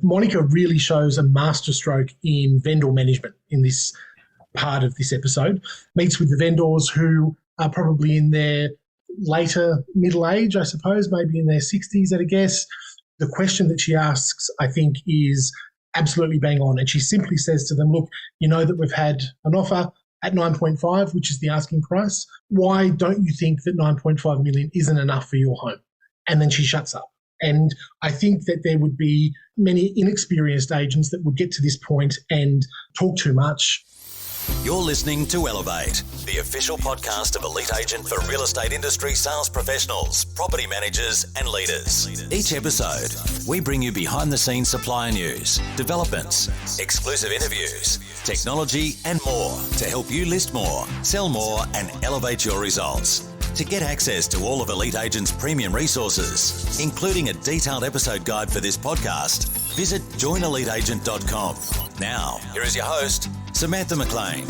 Monica really shows a masterstroke in vendor management in this part of this episode. Meets with the vendors who are probably in their later middle age, I suppose, maybe in their 60s at a guess. The question that she asks, I think, is absolutely bang on. And she simply says to them, look, you know that we've had an offer at 9.5, which is the asking price. Why don't you think that 9.5 million isn't enough for your home? And then she shuts up. And I think that there would be many inexperienced agents that would get to this point and talk too much. You're listening to Elevate, the official podcast of Elite Agent for real estate industry sales professionals, property managers and leaders. Each episode, we bring you behind-the-scenes supplier news, developments, exclusive interviews, technology and more to help you list more, sell more and elevate your results. To get access to all of Elite Agent's premium resources, including a detailed episode guide for this podcast, visit joineliteagent.com. Now, here is your host, Samantha McLean.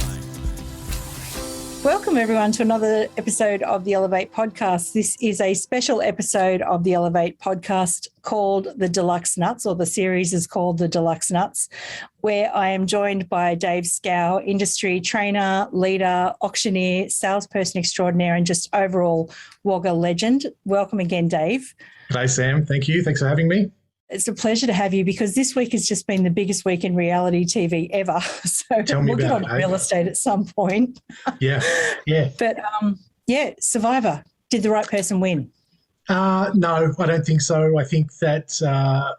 Welcome everyone to another episode of the Elevate podcast. This is a special episode of the Elevate podcast called the Deluxe Nuts, or the series is called the Deluxe Nuts, where I am joined by Dave Skow, industry trainer, leader, auctioneer, salesperson extraordinaire, and just overall Wagga legend. Welcome again, Dave. G'day, Sam. Thank you. Thanks for having me. It's a pleasure to have you because this week has just been the biggest week in reality TV ever. So we'll get on to real estate at some point. Yeah. But Survivor. Did the right person win? No, I don't think so. I think that, I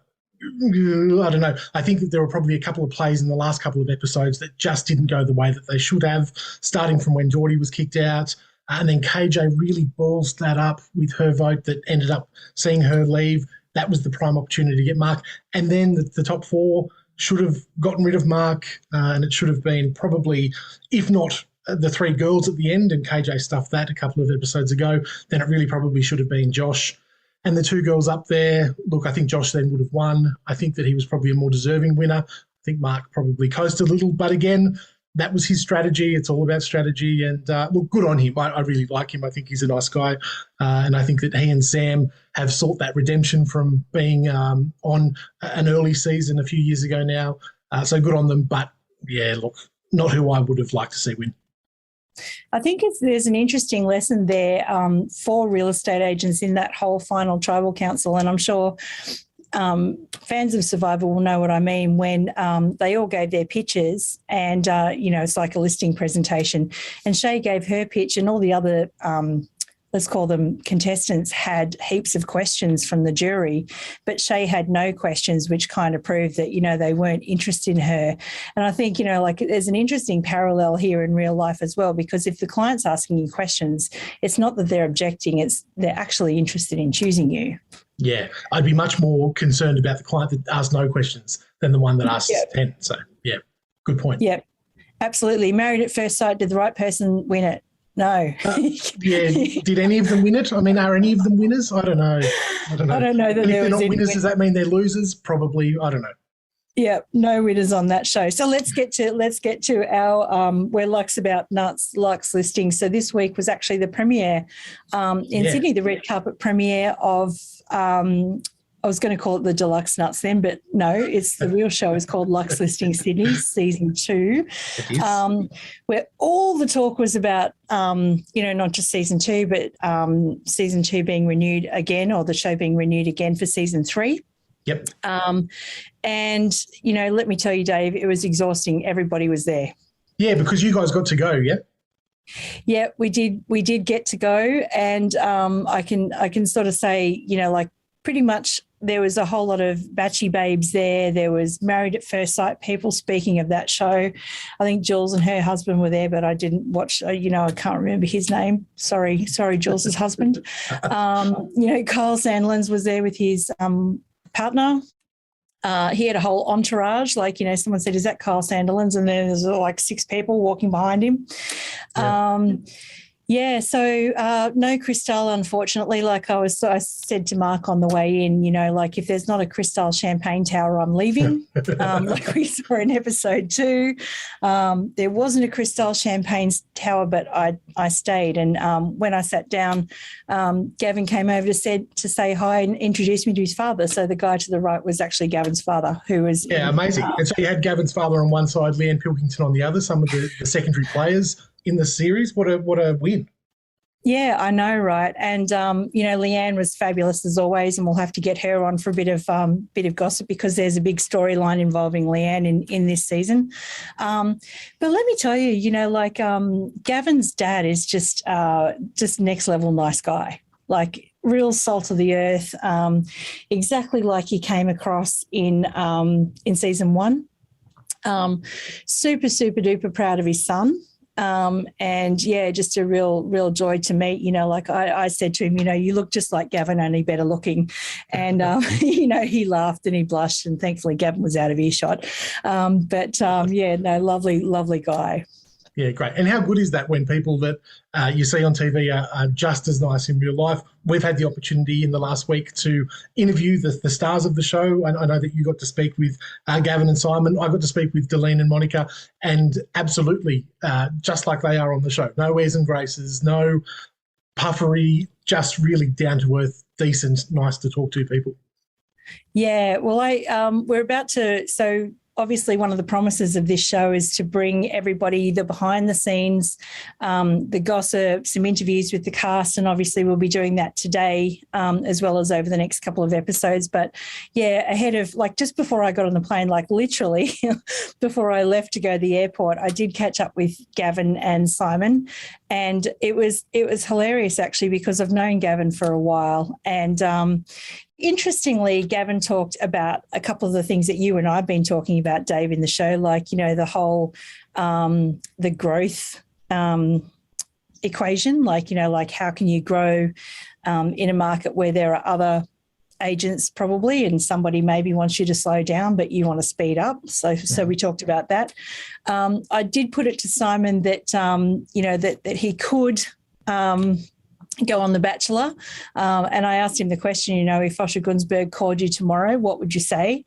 don't know. I think that there were probably a couple of plays in the last couple of episodes that just didn't go the way that they should have, starting from when Geordie was kicked out. And then KJ really balls that up with her vote that ended up seeing her leave. That was the prime opportunity to get Mark. And then the top four should have gotten rid of Mark, and it should have been probably, if not the three girls at the end, and KJ stuffed that a couple of episodes ago, then it really probably should have been Josh. And the two girls up there, look, I think Josh then would have won. I think that he was probably a more deserving winner. I think Mark probably coasted a little, but again, that was his strategy. It's all about strategy. And look, good on him. I really like him. I think he's a nice guy. And I think that he and Sam have sought that redemption from being on an early season a few years ago now. So good on them. But, yeah, look, not who I would have liked to see win. I think there's an interesting lesson there for real estate agents in that whole final tribal council. And I'm sure fans of Survivor will know what I mean when they all gave their pitches and, it's like a listing presentation. And Shay gave her pitch and all the other, let's call them contestants, had heaps of questions from the jury, but Shay had no questions, which kind of proved that, they weren't interested in her. And I think, there's an interesting parallel here in real life as well, because if the client's asking you questions, it's not that they're objecting, it's they're actually interested in choosing you. Yeah, I'd be much more concerned about the client that asked no questions than the one that asked 10. So, yeah, good point. Yeah, absolutely. Married at first sight, did the right person win it? No. Did any of them win it? I mean, are any of them winners? I don't know. I don't know that if they're not winners, does that mean they're losers? Probably. I don't know. Yeah, no winners on that show. So let's get to our we're Luxe about nuts, Luxe Listings. So this week was actually the premiere in Sydney, the red carpet premiere of I was going to call it the Deluxe Nuts then, but no, it's the real show is called Luxe Listings Sydney Season 2, where all the talk was about, not just Season 2, but Season 2 being renewed again, or the show being renewed again for Season 3. Yep. And, let me tell you, Dave, it was exhausting. Everybody was there. Yeah, because you guys got to go, yeah? Yeah, we did get to go. And I can sort of say, pretty much there was a whole lot of batchy babes there. There was Married at First Sight people. Speaking of that show, I think Jules and her husband were there, but I didn't watch, I can't remember his name. Sorry, Jules's husband. Kyle Sandlands was there with his partner. He had a whole entourage, someone said, is that Kyle Sandilands? And then there's like 6 people walking behind him. Yeah, so no Cristal, unfortunately. Like I said to Mark on the way in, like if there's not a Cristal champagne tower, I'm leaving. Like we saw in episode 2, there wasn't a Cristal champagne tower, but I stayed. And when I sat down, Gavin came over to say hi and introduce me to his father. So the guy to the right was actually Gavin's father, who was amazing. And so you had Gavin's father on one side, Leanne Pilkington on the other. Some of the secondary players in the series. What a win. Yeah, I know, right? And Leanne was fabulous as always, and we'll have to get her on for a bit of gossip because there's a big storyline involving Leanne in this season. But let me tell you, Gavin's dad is just next level nice guy, like real salt of the earth, exactly like he came across in season 1. Super, super duper proud of his son. And yeah, just a real joy to meet. Like I said to him, you look just like Gavin, only better looking. And, he laughed and he blushed, and thankfully Gavin was out of earshot. Lovely, lovely guy. Yeah, great. And how good is that when people that you see on TV are just as nice in real life? We've had the opportunity in the last week to interview the stars of the show. I know that you got to speak with Gavin and Simon. I got to speak with Delene and Monica, and absolutely just like they are on the show. No airs and graces, no puffery, just really down-to-earth, decent, nice to talk to people. Yeah, well, we're about to... So obviously one of the promises of this show is to bring everybody the behind the scenes, the gossip, some interviews with the cast, and obviously we'll be doing that today as well as over the next couple of episodes. But yeah, ahead of, like, just before I got on the plane, like literally before I left to go to the airport, I did catch up with Gavin and Simon, and it was hilarious actually, because I've known Gavin for a while, and interestingly, Gavin talked about a couple of the things that you and I have been talking about, Dave, in the show, like, the whole the growth equation, like how can you grow in a market where there are other agents probably, and somebody maybe wants you to slow down, but you want to speed up. So we talked about that. I did put it to Simon that, that he could go on The Bachelor. And I asked him the question, if Osher Gunsberg called you tomorrow, what would you say?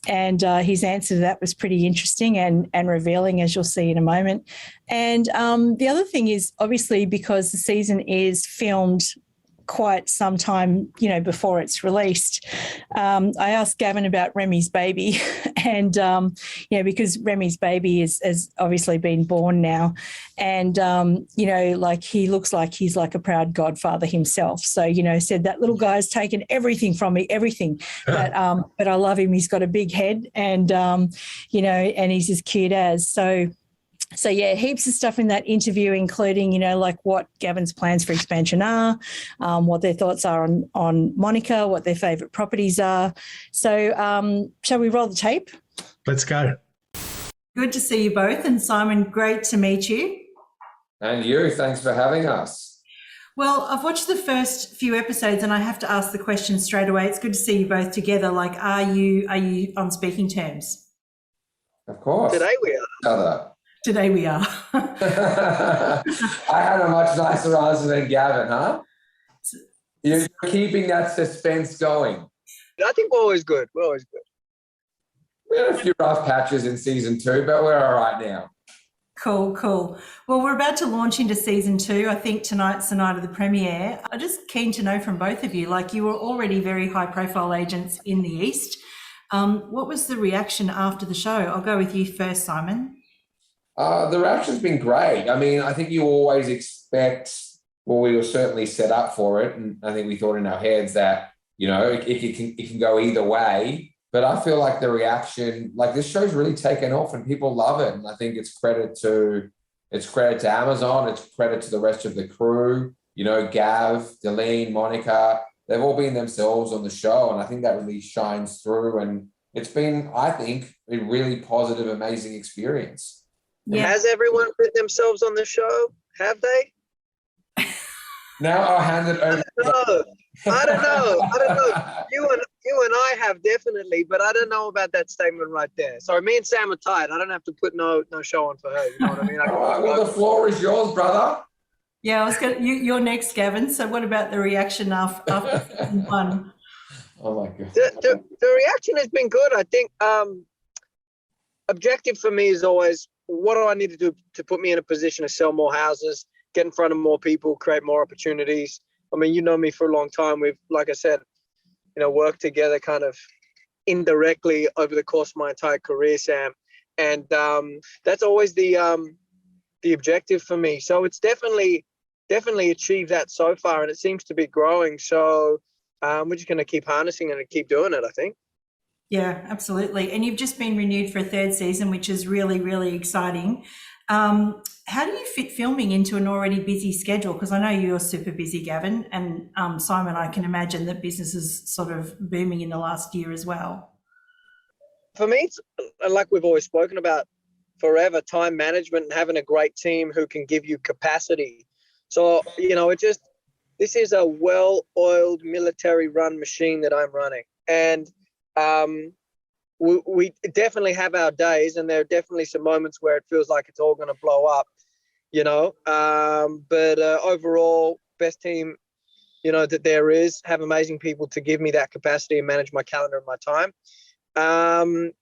And his answer to that was pretty interesting and revealing, as you'll see in a moment. And the other thing is, obviously, because the season is filmed quite some time, before it's released, I asked Gavin about Remi's baby, and because Remi's baby has obviously been born now, and like he looks like he's like a proud godfather himself. So said that little guy's taken everything from me, everything, but I love him. He's got a big head, and and he's as cute as so. So, yeah, heaps of stuff in that interview, including, like what Gavin's plans for expansion are, what their thoughts are on Monica, what their favourite properties are. So shall we roll the tape? Let's go. Good to see you both. And Simon, great to meet you. And you, thanks for having us. Well, I've watched the first few episodes and I have to ask the question straight away. It's good to see you both together. Like, are you on speaking terms? Of course. Today we are. Today we are. I had a much nicer answer than Gavin, huh? You're keeping that suspense going. I think we're always good. We had a few rough patches in season 2, but we're all right now. Cool. Well, we're about to launch into season 2. I think tonight's the night of the premiere. I'm just keen to know from both of you, like you were already very high profile agents in the East. What was the reaction after the show? I'll go with you first, Simon. The reaction's been great. I mean, I think you always expect, well, we were certainly set up for it. And I think we thought in our heads that, it can go either way. But I feel like the reaction, like this show's really taken off and people love it. And I think it's credit to Amazon. It's credit to the rest of the crew, Gav, Delene, Monica, they've all been themselves on the show. And I think that really shines through. And it's been, I think, a really positive, amazing experience. Yeah. Has everyone put themselves on the show? Have they? Now I'll hand it over. I don't know. You and I have definitely, but I don't know about that statement right there. Sorry, me and Sam are tight. I don't have to put no show on for her. You know what I mean? Well, the floor is yours, brother. Yeah, I was going. You're next, Gavin. So, what about the reaction after season 1? Oh my god. The reaction has been good. I think objective for me is always, what do I need to do to put me in a position to sell more houses, get in front of more people, create more opportunities. I mean, you know me for a long time. We've, like I said, worked together kind of indirectly over the course of my entire career, Sam. And that's always the objective for me. So it's definitely achieved that so far, and it seems to be growing. So we're just going to keep harnessing it and keep doing it, I think. Yeah, absolutely. And you've just been renewed for a 3rd season, which is really, really exciting. How do you fit filming into an already busy schedule? Because I know you're super busy, Gavin, and Simon, I can imagine that business is sort of booming in the last year as well. For me, it's like we've always spoken about forever, time management and having a great team who can give you capacity. So, this is a well-oiled military-run machine that I'm running. And we definitely have our days, and there are definitely some moments where it feels like it's all going to blow up, but overall, best team, that there is, have amazing people to give me that capacity and manage my calendar and my time.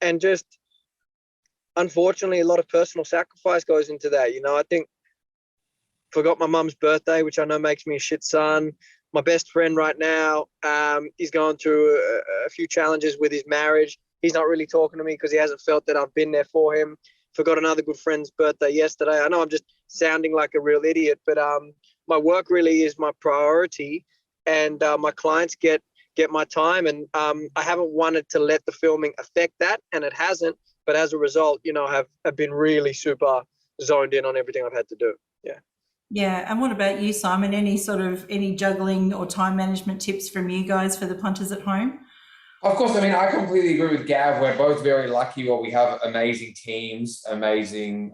And just, unfortunately, a lot of personal sacrifice goes into that. I think forgot my mum's birthday, which I know makes me a shit son. My best friend right now, he's going through a few challenges with his marriage. He's not really talking to me because he hasn't felt that I've been there for him. Forgot another good friend's birthday yesterday. I know I'm just sounding like a real idiot, but my work really is my priority, and my clients get my time, and I haven't wanted to let the filming affect that, and it hasn't. But as a result, have been really super zoned in on everything I've had to do. Yeah. Yeah. And what about you, Simon? Any juggling or time management tips from you guys for the punters at home? Of course, I mean, I completely agree with Gav. We're both very lucky where we have amazing teams, amazing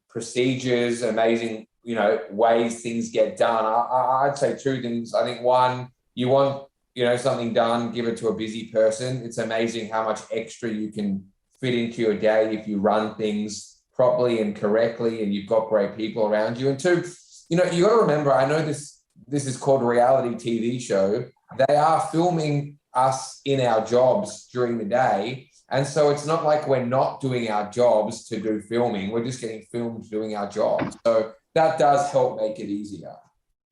procedures, amazing, ways things get done. I'd say 2 things. I think one, you want, something done, give it to a busy person. It's amazing how much extra you can fit into your day if you run things properly and correctly and you've got great people around you. And 2, you got to remember, I know this is called a reality TV show. They are filming us in our jobs during the day. And so it's not like we're not doing our jobs to do filming. We're just getting filmed doing our jobs. So that does help make it easier.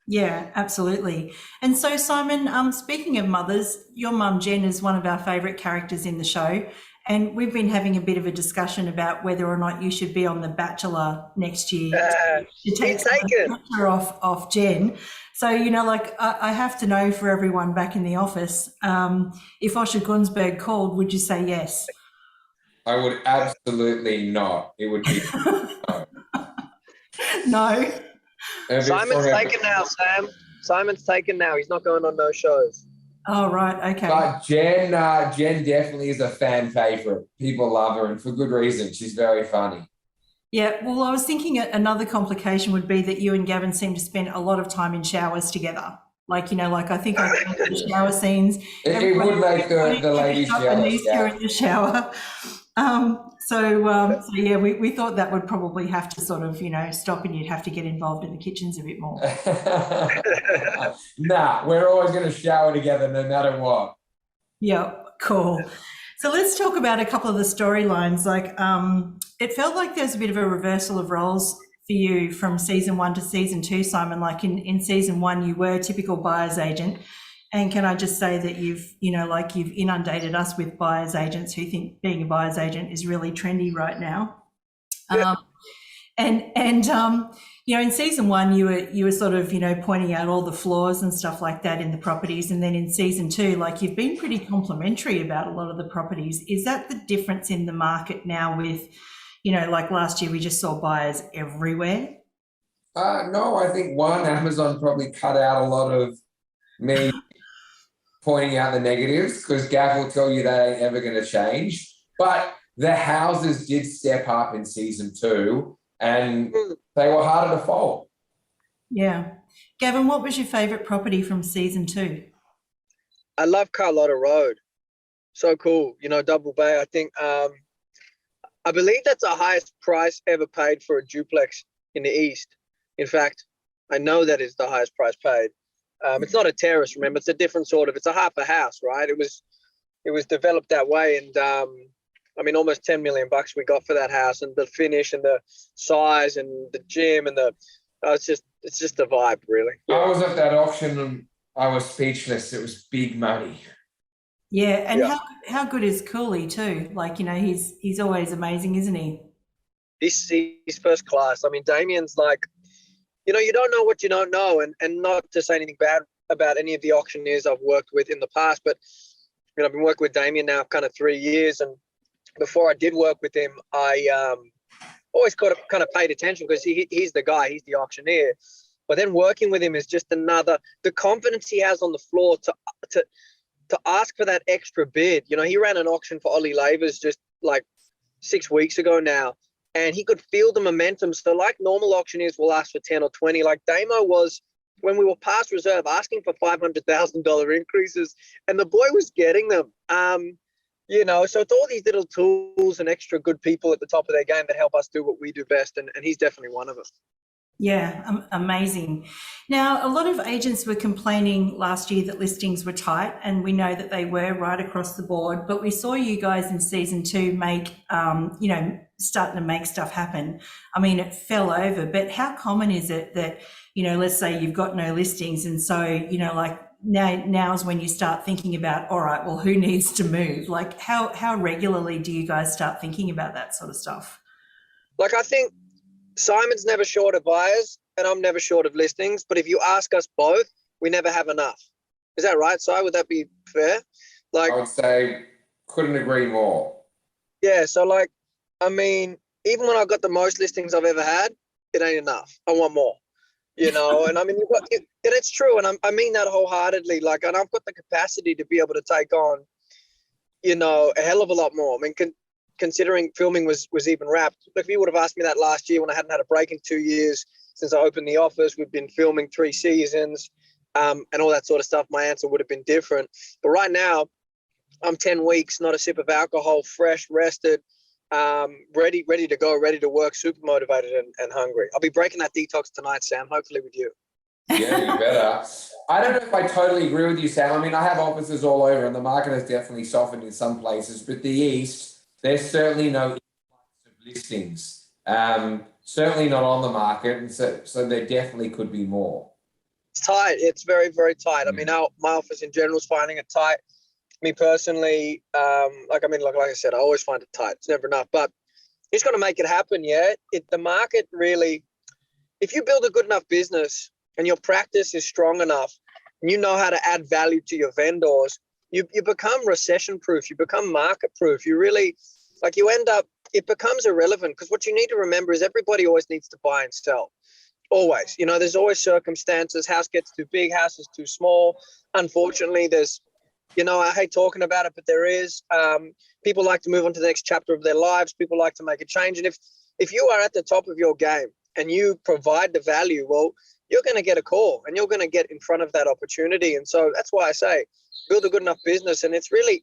Yeah, absolutely. And so, Simon, speaking of mothers, your mum, Jen, is one of our favourite characters in the show. And we've been having a bit of a discussion about whether or not you should be on The Bachelor next year to take the pressure off Jen. So, I have to know for everyone back in the office, if Osher Gunsberg called, would you say yes? I would absolutely not. It would be no. Simon's taken now, Sam. Simon's taken now. He's not going on no shows. Oh, right. Okay. But Jen definitely is a fan favorite. People love her, and for good reason. She's very funny. Yeah. Well, I was thinking another complication would be that you and Gavin seem to spend a lot of time in showers together. I think I the shower scenes. It would make the ladies jealous. Yeah. In the shower. So yeah, we thought that would probably have to sort of, stop, and you'd have to get involved in the kitchens a bit more. Nah, we're always going to shower together no matter what. Yeah, cool. So let's talk about a couple of the storylines. It felt like there's a bit of a reversal of roles for you from season 1 to season 2, Simon. Like in season 1, you were a typical buyer's agent. And can I just say that you've inundated us with buyer's agents who think being a buyer's agent is really trendy right now. Yeah. In season 1, you were sort of, pointing out all the flaws and stuff like that in the properties. And then in season 2, you've been pretty complimentary about a lot of the properties. Is that the difference in the market now with, last year we just saw buyers everywhere? No, I think Amazon probably cut out a lot of me pointing out the negatives, because Gav will tell you that ain't ever going to change. But the houses did step up in season 2, and they were harder to fold. Yeah. Gavin, what was your favourite property from season 2? I love Carlotta Road. So cool. Double Bay. I think, I believe that's the highest price ever paid for a duplex in the East. In fact, I know that is the highest price paid. It's not a terrace, remember, it's a different sort of, it's a half a house, right? It was developed that way. And I mean, almost 10 million bucks we got for that house, and the finish and the size and the gym and it's just the vibe, really. Yeah. I was at that auction and I was speechless. It was big money. Yeah, and how good is Cooley too? Like, he's always amazing, isn't he? He's first class. I mean, Damien's like, you don't know what you don't know, and not to say anything bad about any of the auctioneers I've worked with in the past, but I've been working with Damien now kind of 3 years, and before I did work with him, I always kind of paid attention because he's the guy, he's the auctioneer. But then working with him is just the confidence he has on the floor to ask for that extra bid. He ran an auction for Ollie Lavers just like 6 weeks ago now, and he could feel the momentum. So like normal auctioneers will ask for 10 or 20, like Damo was when we were past reserve asking for $500,000 increases, and the boy was getting them. So it's all these little tools and extra good people at the top of their game that help us do what we do best, and he's definitely one of them. Yeah, amazing. Now, a lot of agents were complaining last year that listings were tight, and we know that they were right across the board, but we saw you guys in season 2 starting to make stuff happen. I mean, it fell over, but how common is it that, let's say you've got no listings, and so, now's when you start thinking about, all right, well, who needs to move? Like, how regularly do you guys start thinking about that sort of stuff? Like, I think Simon's never short of buyers and I'm never short of listings, but if you ask us both, we never have enough. Is that right, Si? Would that be fair? Like, I would say couldn't agree more. Yeah, so like, I mean, even when I've got the most listings I've ever had, it ain't enough. I want more. And I mean, and it's true, and I mean that wholeheartedly. Like, and I've got the capacity to be able to take on, a hell of a lot more. I mean, considering filming was even wrapped. If you would have asked me that last year when I hadn't had a break in 2 years since I opened the office, we've been filming 3 seasons, and all that sort of stuff, my answer would have been different. But right now, I'm 10 weeks, not a sip of alcohol, fresh, rested, ready to go, ready to work, super motivated and hungry. I'll be breaking that detox tonight, Sam, hopefully with you. Yeah, you better. I don't know if I totally agree with you, Sam. I mean, I have offices all over and the market has definitely softened in some places, but the East, there's certainly no influx of listings. Certainly not on the market, and so there definitely could be more. It's tight. It's very, very tight. I mean, my office in general is finding it tight. Me personally, like I said, I always find it tight. It's never enough, but it's going to make it happen. Yeah, the market really. If you build a good enough business and your practice is strong enough, and you know how to add value to your vendors, you become recession proof. You become market proof. You really, like, you end up. It becomes irrelevant because what you need to remember is everybody always needs to buy and sell. Always, there's always circumstances. House gets too big, house is too small. Unfortunately, there's. I hate talking about it, but there is. People like to move on to the next chapter of their lives. People like to make a change. And if you are at the top of your game and you provide the value, well, you're going to get a call and you're going to get in front of that opportunity. And so that's why I say build a good enough business. And it's really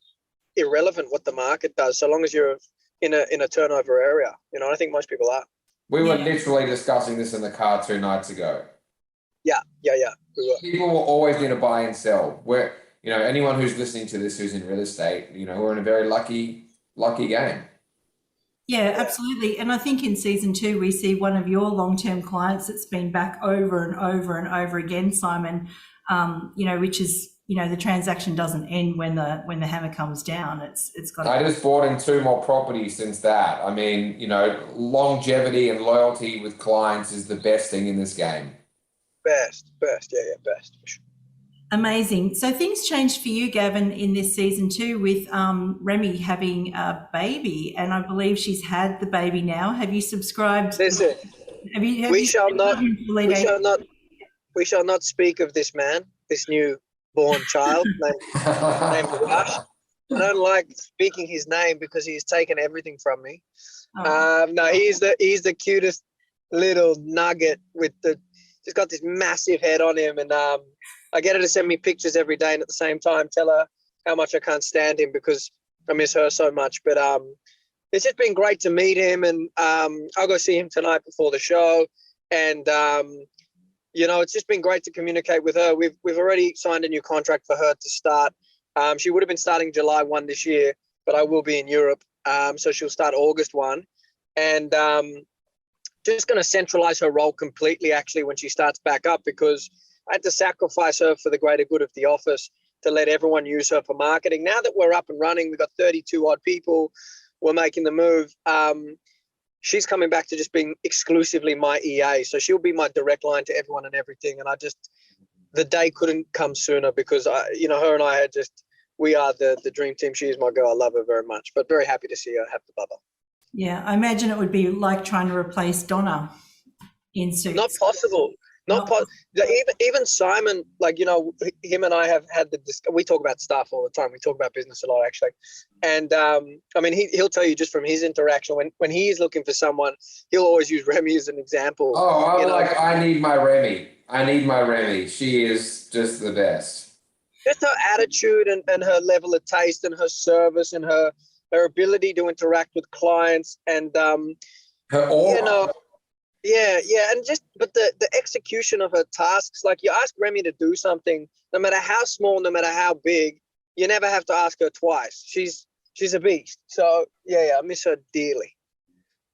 irrelevant what the market does, so long as you're in a turnover area. I think most people are. We were literally discussing this in the car 2 nights ago. Yeah. We were. People will always need to buy and sell. Anyone who's listening to this who's in real estate, we're in a very lucky game. Yeah, absolutely. And I think in season 2, we see one of your long-term clients that's been back over and over and over again, Simon, which is, the transaction doesn't end when the hammer comes down. It's got. I just bought in 2 more properties since that. I mean, longevity and loyalty with clients is the best thing in this game. Best. Best. Amazing. So things changed for you, Gavin, in this season 2 with Remi having a baby, and I believe she's had the baby now. Have you subscribed? Listen, we shall not speak of this man, this new-born child named Rush. I don't like speaking his name because he's taken everything from me. Oh. No, he's the cutest little nugget he's got this massive head on him, and I get her to send me pictures every day, and at the same time tell her how much I can't stand him because I miss her so much. But it's just been great to meet him, and I'll go see him tonight before the show. And it's just been great to communicate with her. We've already signed a new contract for her to start. She would have been starting July 1 this year, but I will be in Europe. So she'll start August 1. And just going to centralize her role completely, actually, when she starts back up, because I had to sacrifice her for the greater good of the office to let everyone use her for marketing. Now that we're up and running, we've got 32 odd people. We're making the move. She's coming back to just being exclusively my EA. So she'll be my direct line to everyone and everything. And the day couldn't come sooner, because her and I we are the dream team. She is my girl. I love her very much, but very happy to see her have the bubba. Yeah, I imagine it would be like trying to replace Donna in Suits. Not possible. Even Simon, him and I have had we talk about stuff all the time. We talk about business a lot, actually. And he'll tell you just from his interaction, when he is looking for someone, he'll always use Remi as an example. I need my Remi. She is just the best. Just her attitude and her level of taste and her service and her ability to interact with clients and her aura. But the execution of her tasks, like you ask Remi to do something, no matter how small, no matter how big, you never have to ask her twice. She's a beast. So I miss her dearly.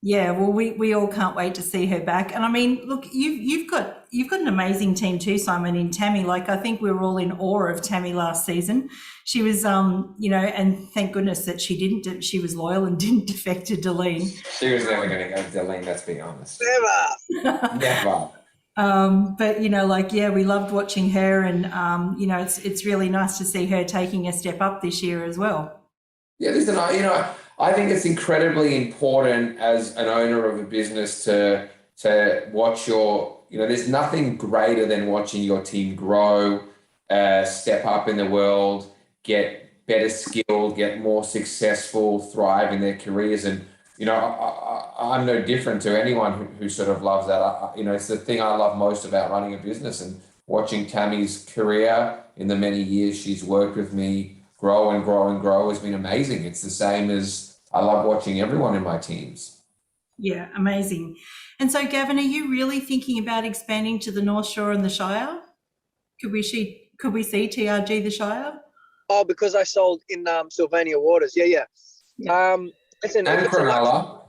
Yeah, well, we all can't wait to see her back. And I mean, look, you've got an amazing team too, Simon, in Tammy. Like, I think we were all in awe of Tammy last season. She was, and thank goodness that she was loyal and didn't defect to Deline. She was never going to go to Deline, let's be honest. Never. But we loved watching her, and it's really nice to see her taking a step up this year as well. Yeah, listen, I think it's incredibly important as an owner of a business to watch there's nothing greater than watching your team grow, step up in the world, get better skilled, get more successful, thrive in their careers. And, I'm no different to anyone who sort of loves that. It's the thing I love most about running a business, and watching Tammy's career in the many years she's worked with me grow and grow and grow has been amazing. It's the same as I love watching everyone in my teams. Yeah, amazing. And so, Gavin, are you really thinking about expanding to the North Shore and the Shire? Could we see TRG the Shire? Oh, because I sold in Sylvania Waters. Yeah. Listen, and Cronulla.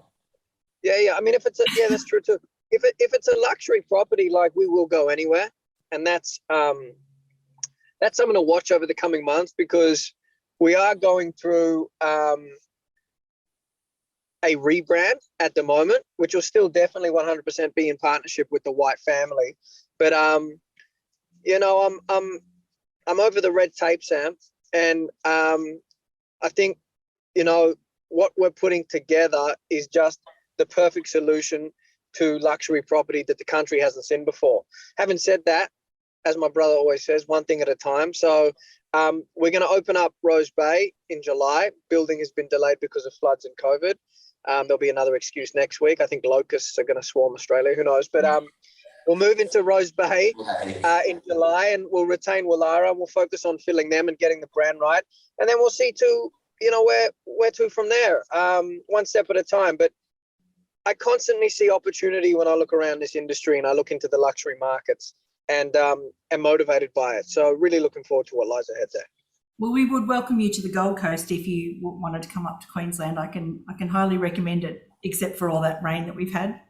Yeah. I mean, that's true too. If it's a luxury property, we will go anywhere, and that's something to watch over the coming months, because we are going through a rebrand at the moment, which will still definitely 100% be in partnership with the White family. But I'm over the red tape, Sam, and I think what we're putting together is just the perfect solution to luxury property that the country hasn't seen before. Having said that, as my brother always says, one thing at a time. So we're going to open up Rose Bay in July. Building has been delayed because of floods and COVID. There'll be another excuse next week. I think locusts are going to swarm Australia. Who knows? But we'll move into Rose Bay in July, and we'll retain Wallara. We'll focus on filling them and getting the brand right. And then we'll see where to from there, one step at a time. But I constantly see opportunity when I look around this industry and I look into the luxury markets, and am motivated by it. So really looking forward to what lies ahead there. Well, we would welcome you to the Gold Coast if you wanted to come up to Queensland. I can highly recommend it, except for all that rain that we've had.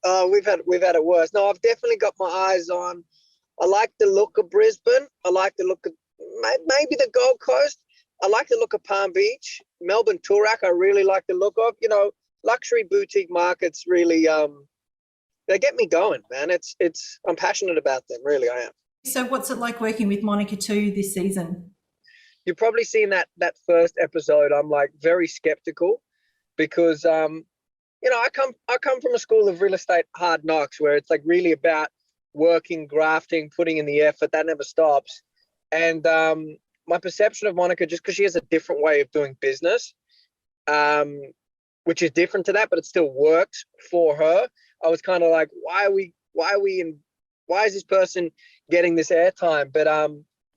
We've had it worse. No, I've definitely got my eyes on. I like the look of Brisbane. I like the look of maybe the Gold Coast. I like the look of Palm Beach, Melbourne, Toorak. I really like the look of. Luxury boutique markets really. They get me going, man. I'm passionate about them. Really, I am. So, what's it like working with Monica too this season? You've probably seen that first episode. I'm very skeptical, because I come from a school of real estate hard knocks, where it's really about working, grafting, putting in the effort. That never stops. And my perception of Monica, just because she has a different way of doing business, which is different to that, but it still works for her. I was kind of like, why is this person getting this airtime? But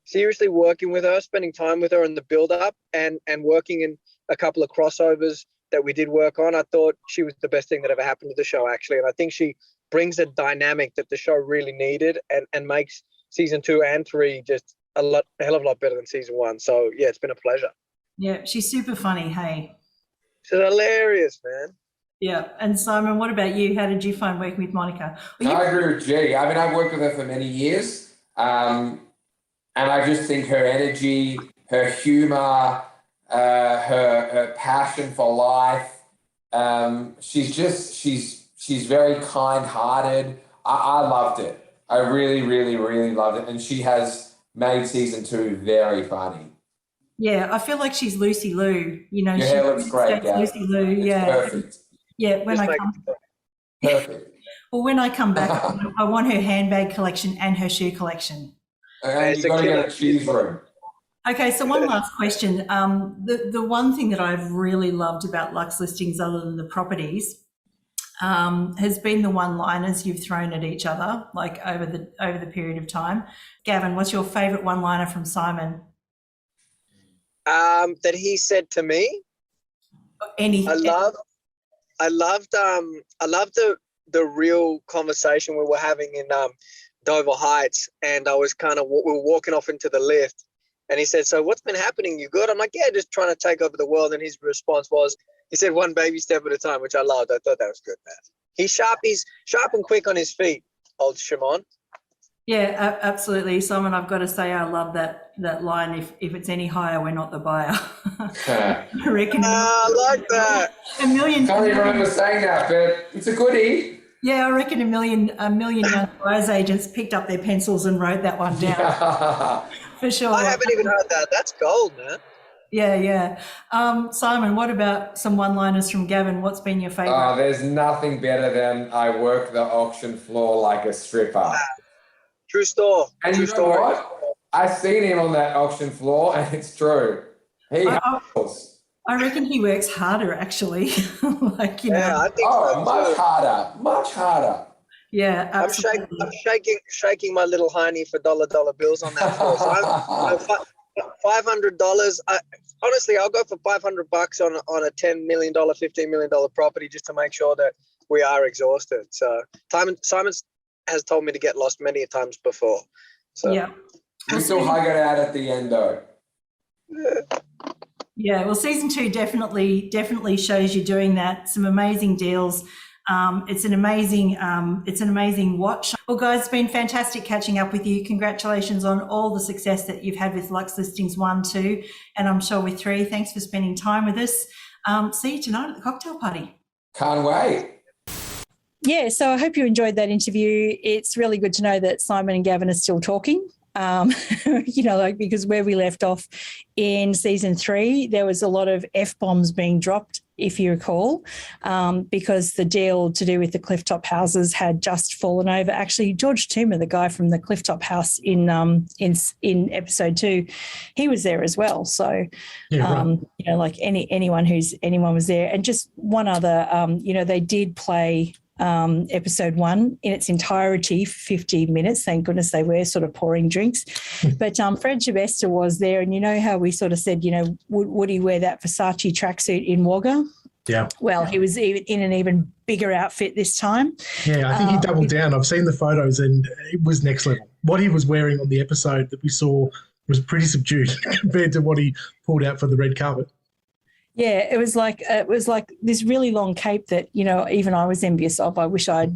seriously, working with her, spending time with her in the build up, and working in a couple of crossovers that we did work on, I thought she was the best thing that ever happened to the show, actually. And I think she brings a dynamic that the show really needed, and makes season 2 and 3 just a hell of a lot better than season 1. So yeah, it's been a pleasure. Yeah, she's super funny, hey. She's hilarious, man. Yeah. And Simon, what about you? How did you find working with Monica? I agree with G. I mean, I've worked with her for many years, and I just think her energy, her humour, her passion for life, she's very kind-hearted. I loved it. I really, really, really loved it. And she has made season 2 very funny. Yeah, I feel like she's Lucy Liu. You know, your hair looks great, Gav. Lucy Liu, yeah. Perfect. Yeah, Perfect. Well, when I come back, I want her handbag collection and her shoe collection. And you've got to get a cheese room. Okay, so one last question. The one thing that I've really loved about Luxe Listings, other than the properties, has been the one-liners you've thrown at each other, like over the period of time. Gavin, what's your favourite one-liner from Simon? That he said to me. Anything. I loved the real conversation we were having in Dover Heights, and I was we were walking off into the lift, and he said, "So what's been happening? You good?" I'm like, "Yeah, just trying to take over the world." And his response was, he said, "One baby step at a time," which I loved. I thought that was good, man. He's sharp and quick on his feet, old Shimon. Yeah, absolutely. Simon, I've got to say I love that line, if it's any higher, we're not the buyer. I reckon. I like that. A million. I can't even remember saying that, but it's a goodie. Yeah, I reckon a million young buyers agents picked up their pencils and wrote that one down. For sure. I haven't even heard that. That's gold, man. Yeah. Simon, what about some one-liners from Gavin? What's been your favourite? There's nothing better than "I work the auction floor like a stripper." True story. And you know what? I've seen him on that auction floor, and it's true. He hustles. I reckon he works harder, actually. I think so much harder. Yeah, absolutely. I'm shaking my little hiney for dollar bills on that floor. So $500. Honestly, I'll go for $500 on a $10 million, $15 million property just to make sure that we are exhausted. So Simon's has told me to get lost many times before. So yeah, we still hug it out at the end, though. Yeah, well, season 2 definitely shows you doing that. Some amazing deals. It's an amazing watch. Well, guys, it's been fantastic catching up with you. Congratulations on all the success that you've had with Luxe Listings 1, 2, and I'm sure with 3. Thanks for spending time with us. See you tonight at the cocktail party. Can't wait. Yeah, so I hope you enjoyed that interview. It's really good to know that Simon and Gavin are still talking. Because where we left off in season 3, there was a lot of F-bombs being dropped, if you recall, because the deal to do with the clifftop houses had just fallen over. Actually, George Toomer, the guy from the clifftop house in episode 2, he was there as well. So, anyone was there. And just one other, they did play episode 1 in its entirety for 50 minutes. Thank goodness they were sort of pouring drinks. But Fred Sylvester was there, and you know how we sort of said, would he wear that Versace tracksuit in Wagga? Yeah. Well, he was in an even bigger outfit this time. Yeah, I think he doubled down. I've seen the photos and it was next level. What he was wearing on the episode that we saw was pretty subdued compared to what he pulled out for the red carpet. Yeah, it was like this really long cape that, even I was envious of. I wish I'd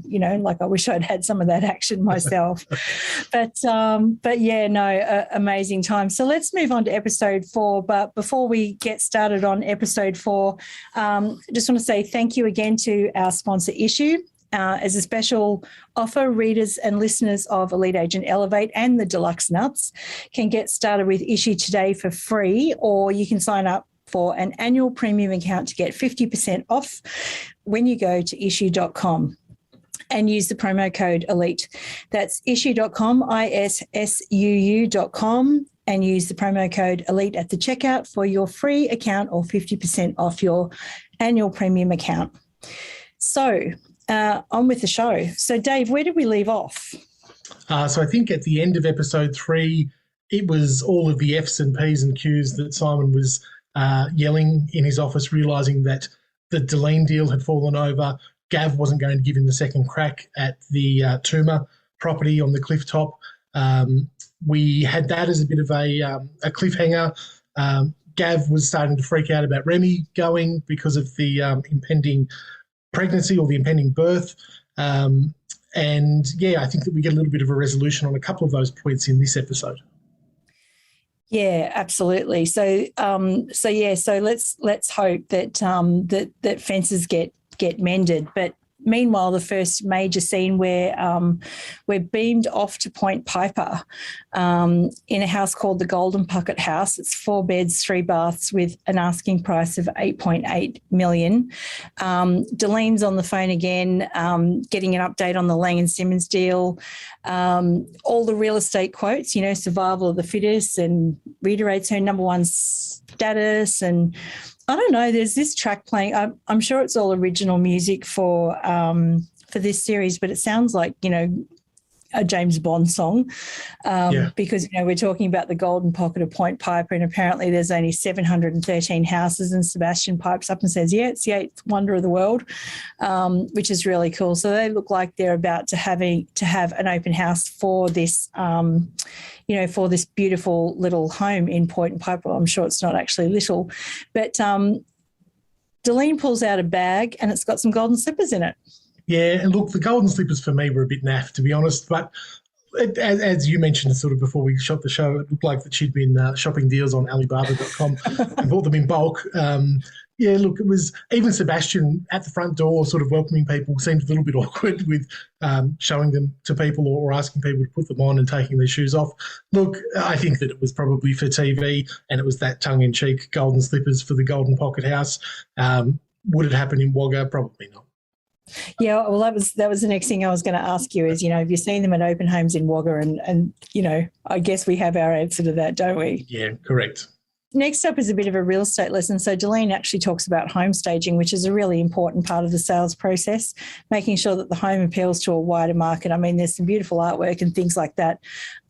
had some of that action myself. But amazing time. So let's move on to episode 4. But before we get started on episode 4, I just want to say thank you again to our sponsor, Issue. As a special offer, readers and listeners of Elite Agent Elevate and the Deluxe Nuts can get started with Issue today for free, or you can sign up for an annual premium account to get 50% off when you go to issue.com and use the promo code ELITE. That's issue.com, ISSUU.com, and use the promo code ELITE at the checkout for your free account or 50% off your annual premium account. So on with the show. So, Dave, where did we leave off? So I think at the end of episode 3, it was all of the F's and P's and Q's that Simon was yelling in his office, realising that the Deline deal had fallen over. Gav wasn't going to give him the second crack at the Toomer property on the clifftop. We had that as a bit of a cliffhanger. Gav was starting to freak out about Remi going because of the impending pregnancy or the impending birth. And I think that we get a little bit of a resolution on a couple of those points in this episode. Yeah, absolutely. So let's hope that that fences get mended. But meanwhile, the first major scene where we're beamed off to Point Piper in a house called the Golden Pocket House. It's 4 beds, 3 baths with an asking price of $8.8 million. Delene's on the phone again, getting an update on the Laing+Simmons deal. All the real estate quotes, survival of the fittest, and reiterates her number one status. And I don't know, there's this track playing. I'm sure it's all original music for this series, but it sounds like, a James Bond song because, we're talking about the Golden Pocket of Point Piper, and apparently there's only 713 houses, and Sebastian pipes up and says, it's the 8th wonder of the world, which is really cool. So they look like they're about to have an open house for this, for this beautiful little home in Point Piper. I'm sure it's not actually little, but Delene pulls out a bag and it's got some golden slippers in it. Yeah, and look, the golden slippers for me were a bit naff, to be honest. But as you mentioned sort of before we shot the show, it looked like that she'd been shopping deals on Alibaba.com and bought them in bulk. Look, it was even Sebastian at the front door sort of welcoming people seemed a little bit awkward with showing them to people or asking people to put them on and taking their shoes off. Look, I think that it was probably for TV, and it was that tongue-in-cheek golden slippers for the Golden Pocket House. Would it happen in Wagga? Probably not. Yeah, well, that was the next thing I was going to ask you is, have you seen them at open homes in Wagga? And I guess we have our answer to that, don't we? Yeah, correct. Next up is a bit of a real estate lesson. So Delene actually talks about home staging, which is a really important part of the sales process, making sure that the home appeals to a wider market. I mean, there's some beautiful artwork and things like that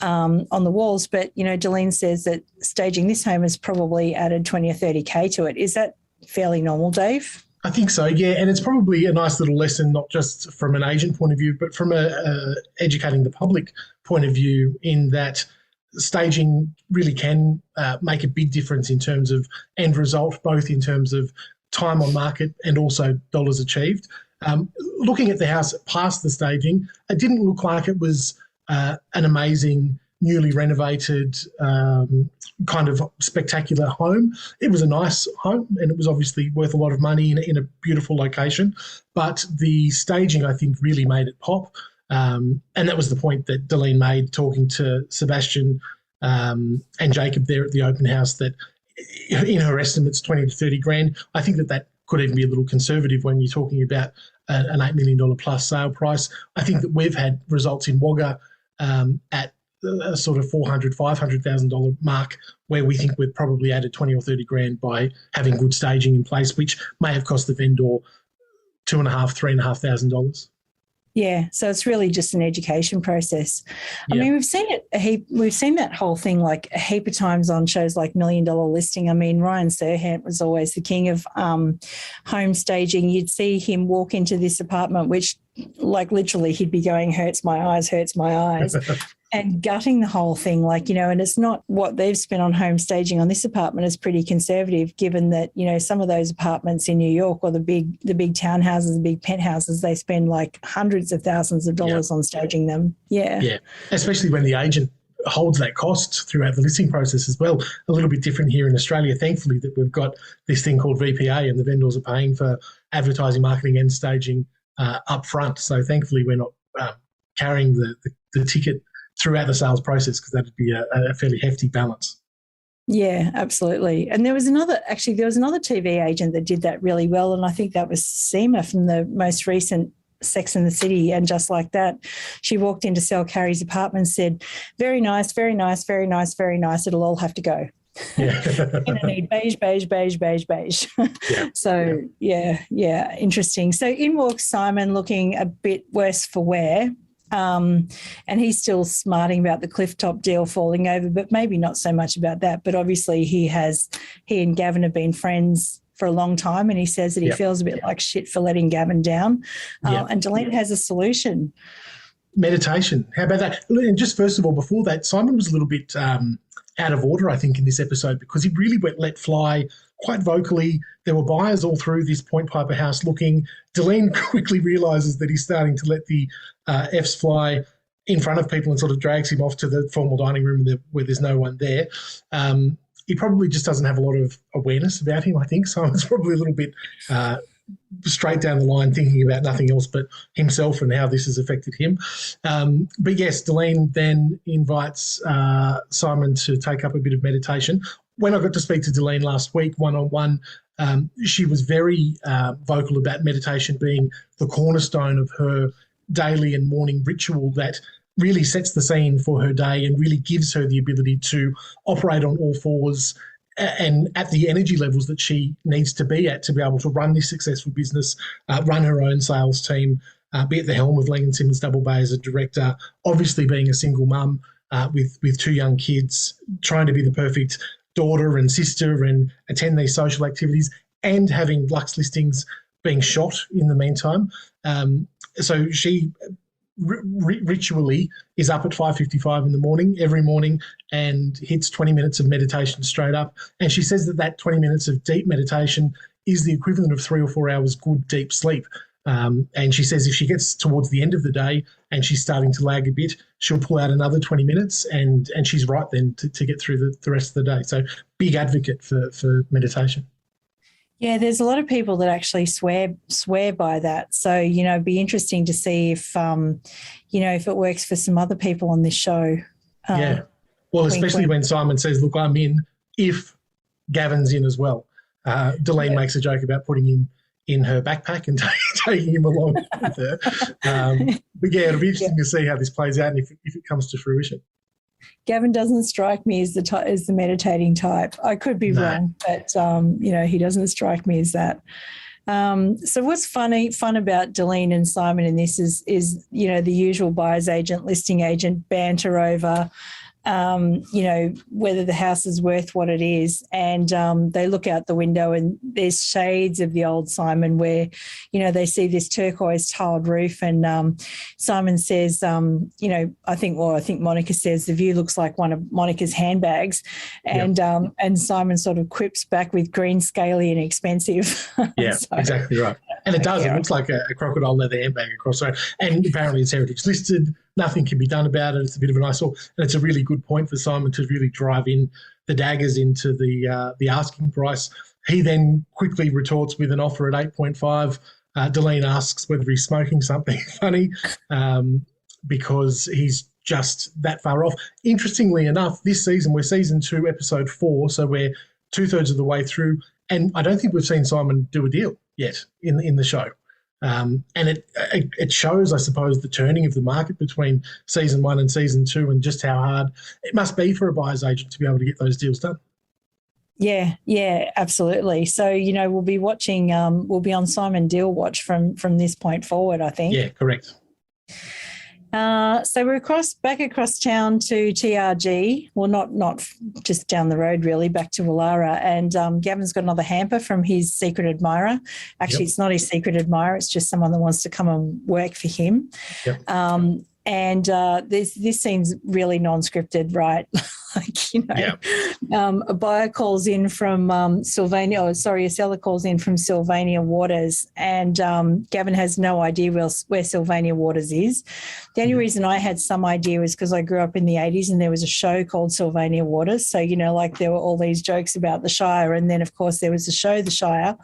on the walls, but, Delene says that staging this home has probably added 20 or 30K to it. Is that fairly normal, Dave? I think so, yeah, and it's probably a nice little lesson, not just from an agent point of view, but from educating the public point of view, in that staging really can make a big difference in terms of end result, both in terms of time on market and also dollars achieved. Looking at the house past the staging, it didn't look like it was an amazing, newly renovated kind of spectacular home. It was a nice home, and it was obviously worth a lot of money in a beautiful location. But the staging, I think, really made it pop. And that was the point that Delene made talking to Sebastian and Jacob there at the open house, that in her estimates, 20 to 30 grand. I think that could even be a little conservative when you're talking about an $8 million plus sale price. I think that we've had results in Wagga at a sort of $400,000, $500,000 mark, where we think we've probably added 20 or 30 grand by having good staging in place, which may have cost the vendor $2,500, $3,500. Yeah, so it's really just an education process. I mean, we've seen it we've seen that whole thing like a heap of times on shows like $1 Million Listing. I mean, Ryan Serhant was always the king of home staging. You'd see him walk into this apartment, which like literally he'd be going, hurts my eyes, and gutting the whole thing, and it's not what they've spent on home staging on this apartment is pretty conservative, given that, some of those apartments in New York or the big townhouses, the big penthouses, they spend like hundreds of thousands of dollars on staging them. Yeah. Yeah. Especially when the agent holds that cost throughout the listing process as well. A little bit different here in Australia, thankfully, that we've got this thing called VPA, and the vendors are paying for advertising, marketing and staging up front. So thankfully we're not carrying the ticket throughout the sales process, because that would be a fairly hefty balance. Yeah, absolutely. And there was another TV agent that did that really well, and I think that was Seema from the most recent Sex and the City. And just like that, she walked in to sell Carrie's apartment and said, very nice, very nice, very nice, very nice. It'll all have to go. Yeah. You're going to need beige, beige, beige, beige, beige. Yeah. So, yeah, interesting. So in walks Simon, looking a bit worse for wear. And he's still smarting about the clifftop deal falling over, but maybe not so much about that. But obviously he and Gavin have been friends for a long time, and he says that he feels a bit like shit for letting Gavin down. And Deline has a solution. Meditation. How about that? And just first of all, before that, Simon was a little bit out of order, I think, in this episode, because he really let fly quite vocally. There were buyers all through this Point Piper house looking. Deline quickly realises that he's starting to let the Fs fly in front of people and sort of drags him off to the formal dining room where there's no one there. He probably just doesn't have a lot of awareness about him, I think. Simon's probably a little bit straight down the line, thinking about nothing else but himself and how this has affected him. But yes, Deline then invites Simon to take up a bit of meditation. When I got to speak to Deline last week, one-on-one, she was very vocal about meditation being the cornerstone of her daily and morning ritual that really sets the scene for her day and really gives her the ability to operate on all fours and at the energy levels that she needs to be at to be able to run this successful business, run her own sales team, be at the helm of Laing+Simmons Double Bay as a director, obviously being a single mum with two young kids, trying to be the perfect daughter and sister and attend these social activities, and having Luxe Listings being shot in the meantime. So she ritually is up at 5:55 in the morning every morning and hits 20 minutes of meditation straight up. And she says that 20 minutes of deep meditation is the equivalent of 3 or 4 hours good deep sleep. And she says if she gets towards the end of the day and she's starting to lag a bit, she'll pull out another 20 minutes and she's right then to get through the rest of the day. So big advocate for meditation. Yeah, there's a lot of people that actually swear by that. So, it'd be interesting to see if it works for some other people on this show. Yeah. Well, especially when Simon says, look, I'm in if Gavin's in as well. Deline makes a joke about putting him in her backpack and taking him along with her. But yeah, it'll be interesting to see how this plays out and if it comes to fruition. Gavin doesn't strike me as the meditating type. I could be wrong, but he doesn't strike me as that. So what's fun about Deline and Simon in this is the usual buyer's agent, listing agent banter over whether the house is worth what it is. And they look out the window and there's shades of the old Simon where, they see this turquoise tiled roof and Simon says, I think Monica says the view looks like one of Monica's handbags. And and Simon sort of quips back with green, scaly and expensive. Yeah, so, exactly right. And it does. It looks like a crocodile leather handbag across the road. And apparently it's heritage listed. Nothing can be done about it. It's a bit of an eyesore. And it's a really good point for Simon to really drive in the daggers into the asking price. He then quickly retorts with an offer at 8.5. Deline asks whether he's smoking something funny because he's just that far off. Interestingly enough, this season, we're season 2, episode 4, so we're 2/3 of the way through. And I don't think we've seen Simon do a deal yet in the show. And it shows, I suppose, the turning of the market between season 1 and season 2 and just how hard it must be for a buyer's agent to be able to get those deals done. Yeah, absolutely. So, we'll be watching, we'll be on Simon Deal Watch from this point forward, I think. Yeah, correct. So we're back across town to TRG. Well, not just down the road, really, back to Woollahra. And Gavin's got another hamper from his secret admirer. Actually, It's not his secret admirer. It's just someone that wants to come and work for him. Yep. And this seems really non-scripted, right? A buyer calls in from Sylvania. A seller calls in from Sylvania Waters, and Gavin has no idea where Sylvania Waters is. The only reason I had some idea was because I grew up in the 80s and there was a show called Sylvania Waters. So, there were all these jokes about the Shire, and then, of course, there was the show The Shire.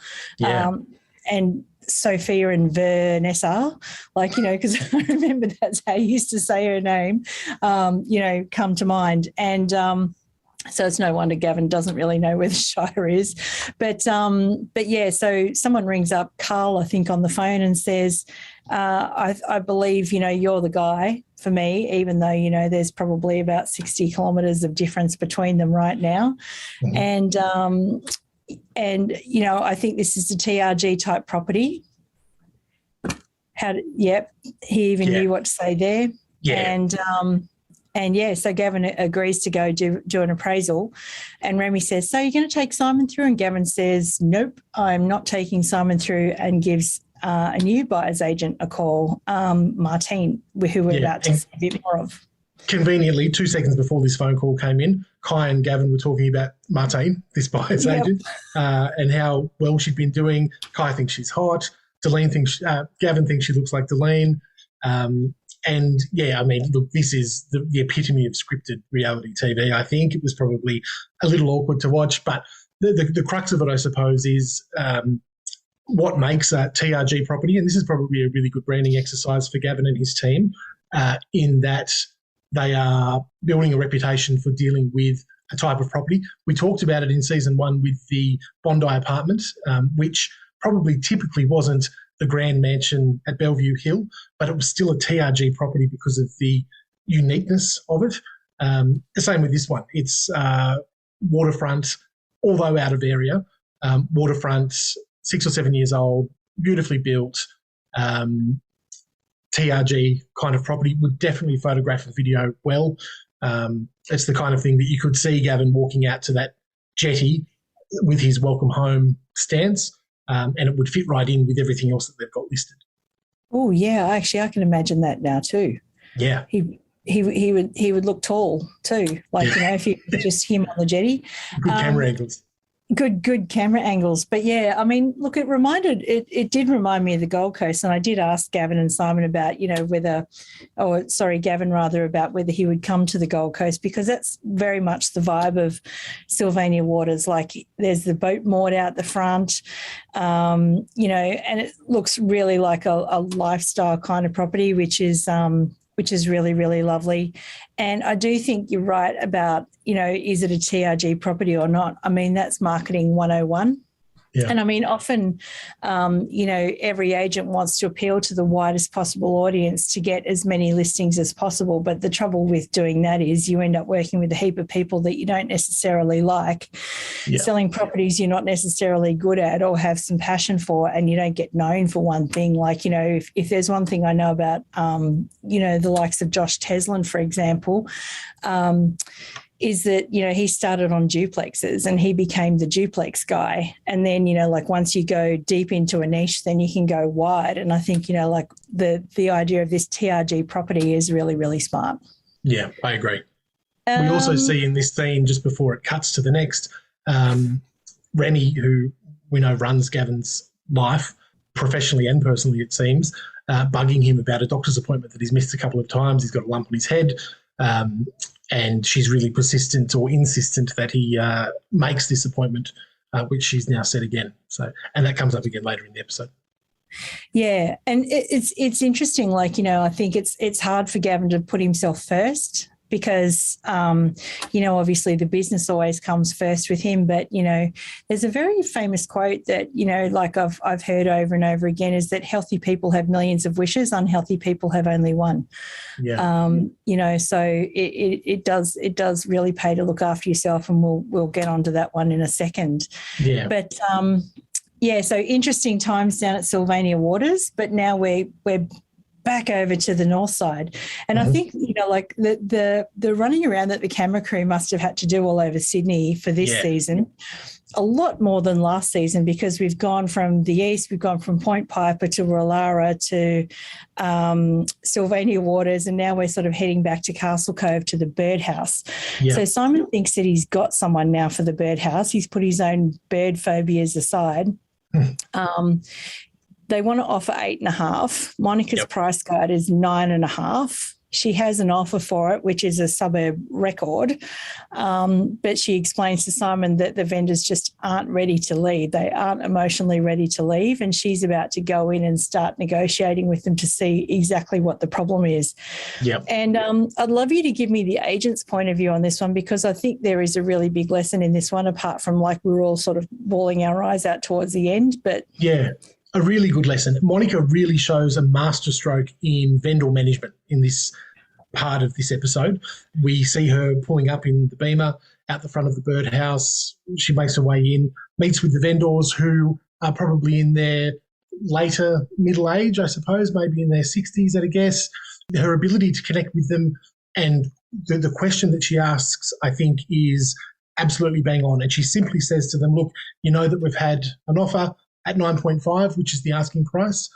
And Sophia and Vanessa, because I remember that's how you used to say her name, come to mind. And so it's no wonder Gavin doesn't really know where the Shire is. But yeah, so someone rings up Carl, I think, on the phone and says, I believe, you're the guy for me, even though, there's probably about 60 kilometres of difference between them right now. Mm-hmm. And I think this is a TRG type property. He even knew what to say there. Yeah. And And so Gavin agrees to go do an appraisal. And Remi says, so you're going to take Simon through? And Gavin says, nope, I'm not taking Simon through, and gives a new buyer's agent a call, Martine, who we're about to see a bit more of. Conveniently, 2 seconds before this phone call came in, Kai and Gavin were talking about Martine, this buyer's agent, and how well she'd been doing. Kai thinks she's hot. Gavin thinks she looks like Deline. And, I mean, look, this is the epitome of scripted reality TV. I think it was probably a little awkward to watch, but the crux of it, I suppose, is what makes a TRG property, and this is probably a really good branding exercise for Gavin and his team, in that they are building a reputation for dealing with a type of property. We talked about it in season 1 with the Bondi apartment, which probably typically wasn't the grand mansion at Bellevue Hill, but it was still a TRG property because of the uniqueness of it. The same with this one. It's waterfront, although out of area, waterfront, 6 or 7 years old, beautifully built, TRG kind of property. Would definitely photograph and video well. It's the kind of thing that you could see Gavin walking out to that jetty with his welcome home stance, and it would fit right in with everything else that they've got listed. Oh yeah, actually I can imagine that now too. Yeah, he would look tall too, like if you just him on the jetty. Good camera angles. Good camera angles. But I mean, look, it did remind me of the Gold Coast, and I did ask Gavin and Simon about, Gavin rather, about whether he would come to the Gold Coast, because that's very much the vibe of Sylvania Waters. Like there's the boat moored out the front, and it looks really like a lifestyle kind of property, which is really, really lovely. And I do think you're right about, is it a TRG property or not? I mean, that's marketing 101. Yeah. And I mean, often, every agent wants to appeal to the widest possible audience to get as many listings as possible. But the trouble with doing that is you end up working with a heap of people that you don't necessarily like, selling properties you're not necessarily good at or have some passion for, and you don't get known for one thing. Like, if there's one thing I know about, the likes of Josh Teslin, for example, is that, he started on duplexes and he became the duplex guy. And then, once you go deep into a niche, then you can go wide. And I think, the idea of this TRG property is really, really smart. Yeah, I agree. We also see in this scene, just before it cuts to the next, Remi, who we know runs Gavin's life, professionally and personally, it seems, bugging him about a doctor's appointment that he's missed a couple of times. He's got a lump on his head. And she's really persistent or insistent that he makes this appointment, which she's now said again. So, and that comes up again later in the episode. Yeah, and it's interesting. Like, I think it's hard for Gavin to put himself first, because, obviously the business always comes first with him. But, there's a very famous quote that, I've heard over and over again, is that healthy people have millions of wishes, unhealthy people have only one. Yeah. So it does really pay to look after yourself, and we'll get onto that one in a second. Yeah. But, so interesting times down at Sylvania Waters, but now we're back over to the north side. And I think, the running around that the camera crew must have had to do all over Sydney for this season, a lot more than last season, because we've gone from the east, we've gone from Point Piper to Rollara to Sylvania Waters, and now we're sort of heading back to Castle Cove to the birdhouse. Yeah. So Simon thinks that he's got someone now for the birdhouse. He's put his own bird phobias aside. They want to offer 8.5. Monica's price guide is 9.5. She has an offer for it, which is a suburb record. But she explains to Simon that the vendors just aren't ready to leave. They aren't emotionally ready to leave. And she's about to go in and start negotiating with them to see exactly what the problem is. Yep. And I'd love you to give me the agent's point of view on this one, because I think there is a really big lesson in this one, apart from we're all sort of bawling our eyes out towards the end. But yeah. A really good lesson. Monica really shows a masterstroke in vendor management in this part of this episode. We see her pulling up in the Beamer out the front of the birdhouse. She makes her way in, meets with the vendors, who are probably in their later middle age, I suppose, maybe in their 60s at a guess. Her ability to connect with them and the question that she asks, I think, is absolutely bang on. And she simply says to them, look, you know that we've had an offer at 9.5, which is the asking price.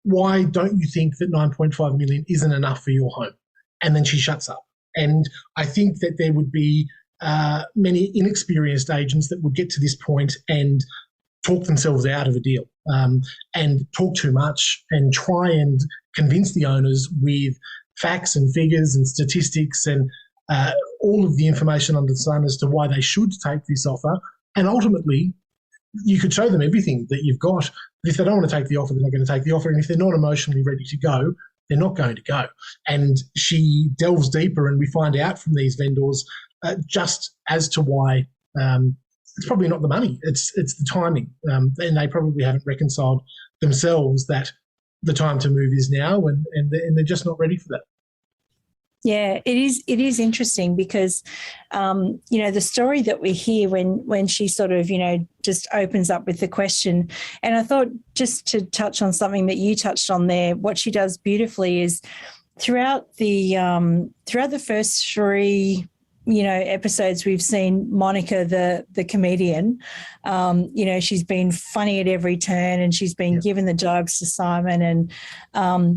Why don't you think that 9.5 million isn't enough for your home? And then she shuts up. And I think that there would be many inexperienced agents that would get to this point and talk themselves out of a deal and talk too much and try and convince the owners with facts and figures and statistics and all of the information under the sun as to why they should take this offer. And ultimately, you could show them everything that you've got. But if they don't want to take the offer, they're not going to take the offer. And if they're not emotionally ready to go, they're not going to go. And she delves deeper, and we find out from these vendors just as to why it's probably not the money, it's the timing. And they probably haven't reconciled themselves that the time to move is now, and they're just not ready for that. Yeah, it is interesting because, the story that we hear when she sort of, just opens up with the question. And I thought, just to touch on something that you touched on there, what she does beautifully is throughout the first three episodes, we've seen Monica, the comedian, she's been funny at every turn, and she's been giving the jibes to Simon. And,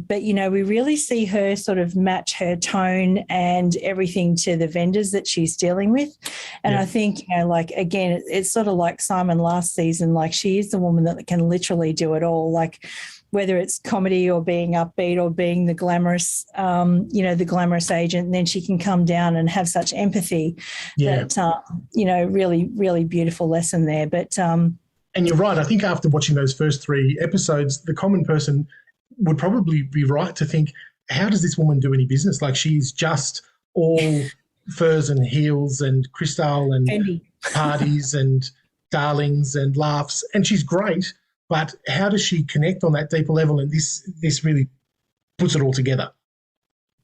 but, we really see her sort of match her tone and everything to the vendors that she's dealing with. And I think, again, it's sort of like Simon last season, like she is the woman that can literally do it all. Like, whether it's comedy or being upbeat or being the glamorous, the glamorous agent, and then she can come down and have such empathy that, really, really beautiful lesson there. But and you're right. I think after watching those first three episodes, the common person would probably be right to think, how does this woman do any business? Like, she's just all furs and heels and crystal and Fendi parties and darlings and laughs, and she's great. But how does she connect on that deeper level? And this really puts it all together.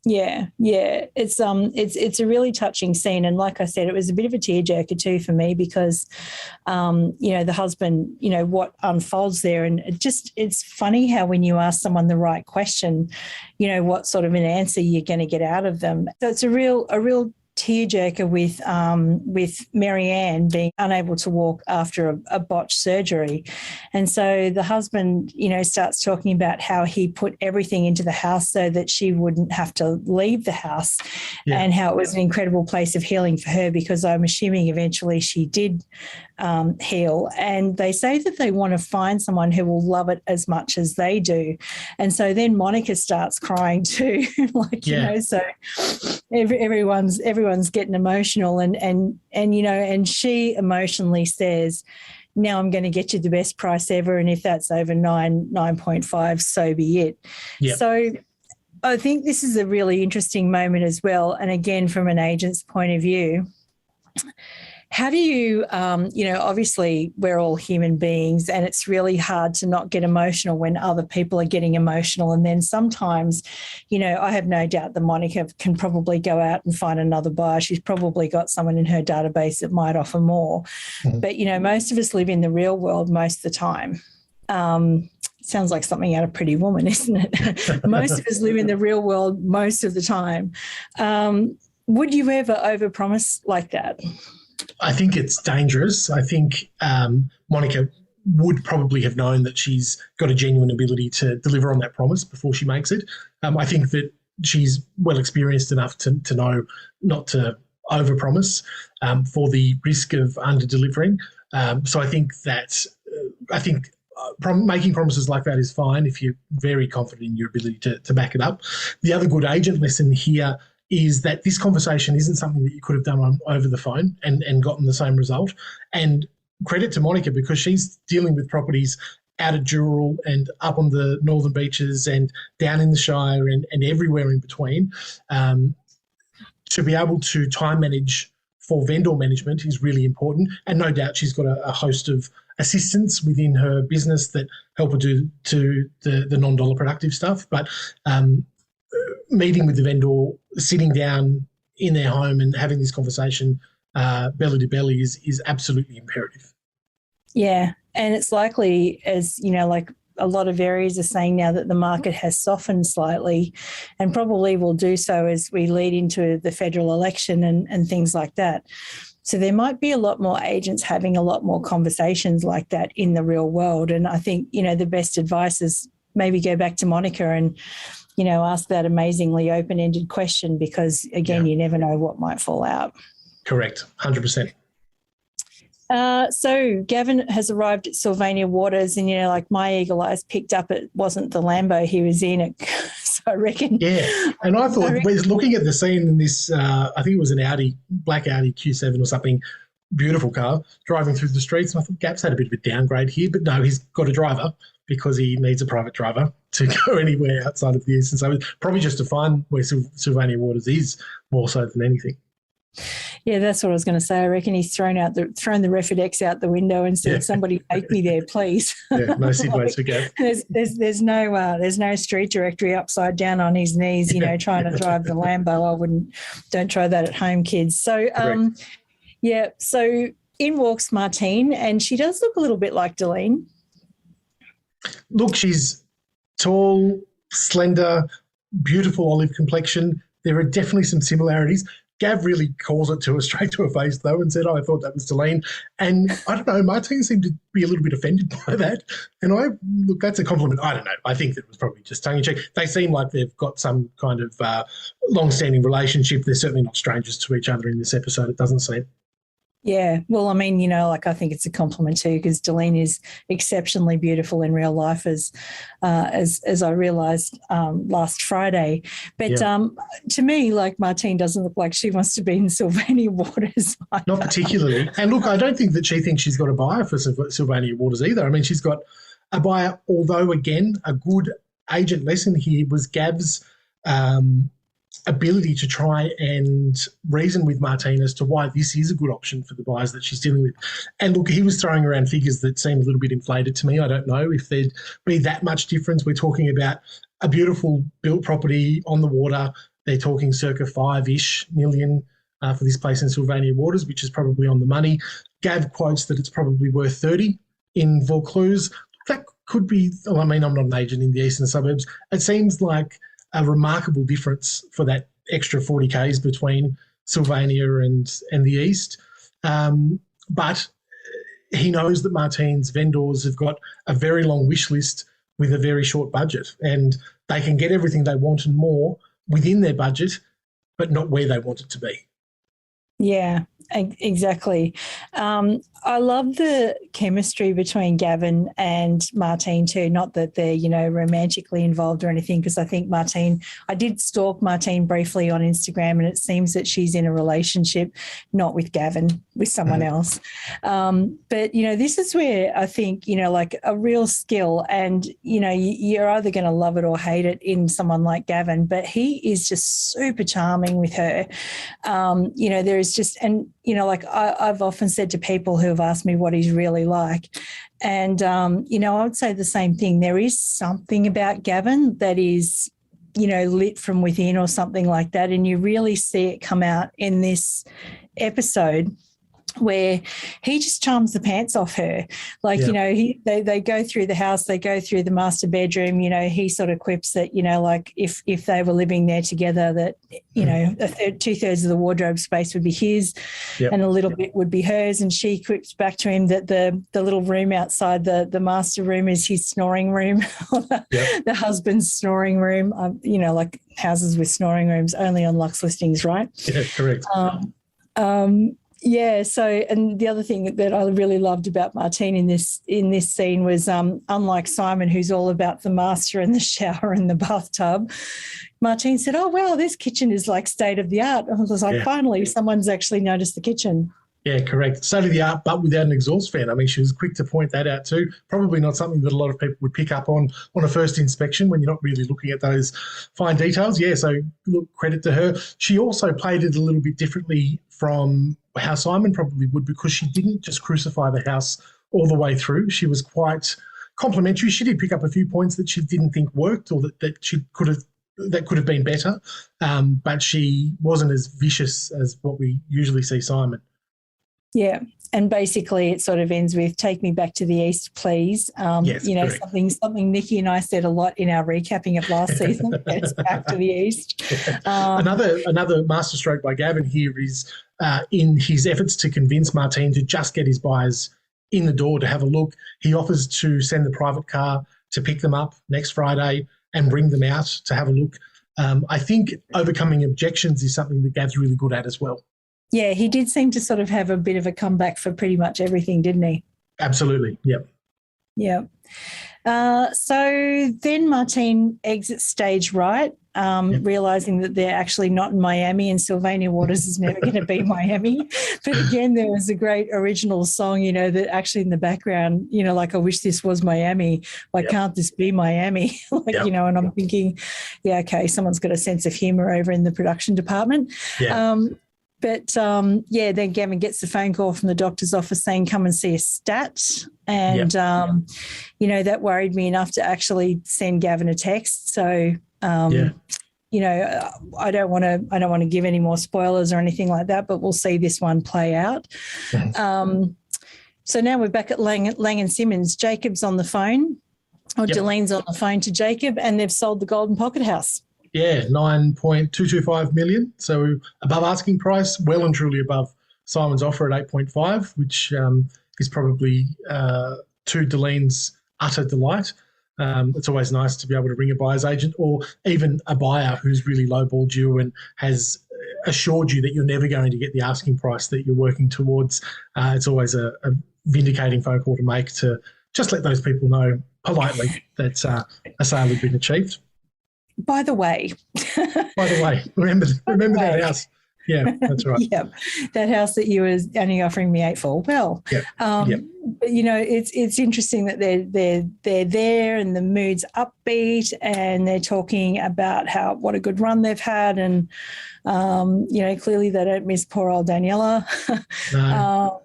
Yeah. It's a really touching scene. And like I said, it was a bit of a tearjerker too for me because, the husband, what unfolds there. And it's funny how when you ask someone the right question, what sort of an answer you're going to get out of them. So it's a real tearjerker with Marianne being unable to walk after a botched surgery. And so the husband, starts talking about how he put everything into the house so that she wouldn't have to leave the house, and how it was an incredible place of healing for her, because I'm assuming eventually she did heal. And they say that they want to find someone who will love it as much as they do. And so then Monica starts crying too, so everyone's getting emotional, and she emotionally says, now I'm going to get you the best price ever, and if that's over 9.5, so be it. So I think this is a really interesting moment as well. And again, from an agent's point of view, how do you, obviously we're all human beings, and it's really hard to not get emotional when other people are getting emotional. And then sometimes, I have no doubt that Monica can probably go out and find another buyer. She's probably got someone in her database that might offer more. Mm-hmm. But, most of us live in the real world most of the time. Sounds like something out of Pretty Woman, isn't it? Most of us live in the real world most of the time. Would you ever overpromise like that? I think it's dangerous. I think Monica would probably have known that she's got a genuine ability to deliver on that promise before she makes it. I think that she's well experienced enough to know not to overpromise for the risk of under-delivering. So I think that making promises like that is fine if you're very confident in your ability to back it up. The other good agent lesson here is that this conversation isn't something that you could have done over the phone and gotten the same result. And credit to Monica, because she's dealing with properties out at Dural and up on the northern beaches and down in the Shire and everywhere in between. To be able to time manage for vendor management is really important. And no doubt she's got a host of assistants within her business that help her do the non-dollar productive stuff. But meeting with the vendor, sitting down in their home and having this conversation belly to belly is absolutely imperative. Yeah. And it's likely, as like a lot of areas are saying now that the market has softened slightly, and probably will do so as we lead into the federal election and things like that. So there might be a lot more agents having a lot more conversations like that in the real world. And I think, the best advice is maybe go back to Monica and, ask that amazingly open-ended question, because, again, you never know what might fall out. Correct, 100%. So Gavin has arrived at Sylvania Waters, and, like my eagle eyes picked up it wasn't the Lambo he was in. So I reckon. Yeah, and I thought, looking at the scene in this, I think it was an black Audi Q7 or something, beautiful car, driving through the streets. And I thought Gav's had a bit of a downgrade here, but no, he's got a driver because he needs a private driver to go anywhere outside of the eastern suburbs, probably just to find where Sylvania Waters is more so than anything. Yeah, that's what I was going to say. I reckon he's thrown the Refidex out the window and said, "Somebody take me there, please." Yeah, no Sidways for Gav. There's no street directory upside down on his knees, trying to drive the Lambo. Don't try that at home, kids. So, so in walks Martine, and she does look a little bit like Delene. Look, she's tall, slender, beautiful olive complexion. There are definitely some similarities. Gav really calls it to her straight to her face, though, and said, I thought that was Delene. And I don't know, Martine seemed to be a little bit offended by that. And look, that's a compliment. I don't know. I think it was probably just tongue-in-cheek. They seem like they've got some kind of long-standing relationship. They're certainly not strangers to each other in this episode, it doesn't seem. Yeah, well, I mean, I think it's a compliment too, because Delene is exceptionally beautiful in real life, as I realised last Friday. But to me, like, Martine doesn't look like she wants to be in Sylvania Waters either. Not particularly. And look, I don't think that she thinks she's got a buyer for Sylvania Waters either. I mean, she's got a buyer, although, again, a good agent lesson here was Gav's ability to try and reason with Martine as to why this is a good option for the buyers that she's dealing with. And look, he was throwing around figures that seem a little bit inflated to me. I don't know if there'd be that much difference. We're talking about a beautiful built property on the water. They're talking circa 5-ish million for this place in Sylvania Waters, which is probably on the money. Gav quotes that it's probably worth 30 in Vaucluse. That could be, I mean, I'm not an agent in the eastern suburbs. It seems like a remarkable difference for that extra 40 Ks between Sylvania and the east. But he knows that Martine's vendors have got a very long wish list with a very short budget, and they can get everything they want and more within their budget, but not where they want it to be. Yeah, exactly. I love the chemistry between Gavin and Martine too. Not that they're, romantically involved or anything, because I think I did stalk Martine briefly on Instagram, and it seems that she's in a relationship, not with Gavin, with someone else. But, this is where I think, like a real skill, and, you're either going to love it or hate it in someone like Gavin, but he is just super charming with her. There is just, and, like I've often said to people who have asked me what he's really like, and, I would say the same thing. There is something about Gavin that is, lit from within or something like that, and you really see it come out in this episode, where he just charms the pants off her. Like, they go through the house, they go through the master bedroom, he sort of quips that, like if they were living there together, that, 2/3 of the wardrobe space would be his and a little bit would be hers. And she quips back to him that the little room outside the master room is his snoring room, the husband's snoring room, like houses with snoring rooms only on Luxe Listings, right? Yeah, correct. Yeah. So, and the other thing that I really loved about Martine in this scene was, unlike Simon, who's all about the master and the shower and the bathtub, Martine said, "Oh wow, this kitchen is like state of the art." I was like, finally, someone's actually noticed the kitchen. Yeah, correct. State of the art, but without an exhaust fan. I mean, she was quick to point that out too. Probably not something that a lot of people would pick up on a first inspection when you're not really looking at those fine details. Yeah, so look, credit to her. She also played it a little bit differently from how Simon probably would, because she didn't just crucify the house all the way through. She was quite complimentary. She did pick up a few points that she didn't think worked, or that could have been better, but she wasn't as vicious as what we usually see Simon. Yeah. And basically it sort of ends with "Take me back to the east, please." Yes, you know, correct. something Nikki and I said a lot in our recapping of last season. It's back to the east. Another masterstroke by Gavin here is in his efforts to convince Martine to just get his buyers in the door to have a look. He offers to send the private car to pick them up next Friday and bring them out to have a look. I think overcoming objections is something that Gav's really good at as well. Yeah, he did seem to sort of have a bit of a comeback for pretty much everything, didn't he? Absolutely, yep. Yeah. So then Martine exits stage right, realising that they're actually not in Miami and Sylvania Waters is never going to be Miami. But again, there was a great original song, you know, that actually in the background, you know, like, "I wish this was Miami. Why can't this be Miami?" You know, and I'm thinking, yeah, okay, someone's got a sense of humour over in the production department. Yeah. Then Gavin gets the phone call from the doctor's office saying, "Come and see a stat." And, you know, that worried me enough to actually send Gavin a text. So, you know, I don't want to give any more spoilers or anything like that, but we'll see this one play out. So now we're back at Laing+Simmons. Jacob's on the phone, or Delene's on the phone to Jacob, and they've sold the Golden Pocket House. Yeah, 9.225 million. So above asking price, well and truly above Simon's offer at 8.5, which is probably to Delene's utter delight. It's always nice to be able to ring a buyer's agent or even a buyer who's really lowballed you and has assured you that you're never going to get the asking price that you're working towards. It's always a vindicating phone call to make to just let those people know politely that a sale has been achieved. By the way, remember that house. Yeah, that's right. Yeah, that house that you were only offering me 8 for. Well, but you know, it's interesting that they're there and the mood's upbeat and they're talking about what a good run they've had, and you know, clearly they don't miss poor old Daniela. No.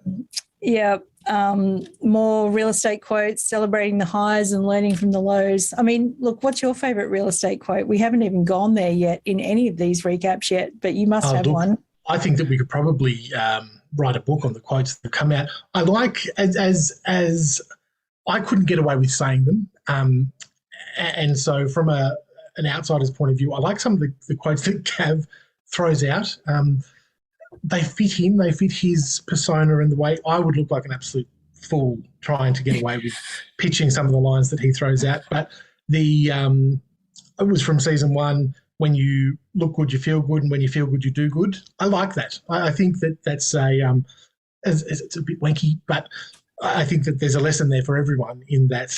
More real estate quotes, celebrating the highs and learning from the lows. I mean, look, what's your favourite real estate quote? We haven't even gone there yet in any of these recaps yet, but you must have one. I think that we could probably write a book on the quotes that have come out. I like, as I couldn't get away with saying them, and so from an outsider's point of view, I like some of the quotes that Gav throws out. They fit him, they fit his persona and the way I would look like an absolute fool trying to get away with pitching some of the lines that he throws out. But it was from season 1, when you look good, you feel good, and when you feel good, you do good. I like that. I think that's it's a bit wanky, but I think that there's a lesson there for everyone in that.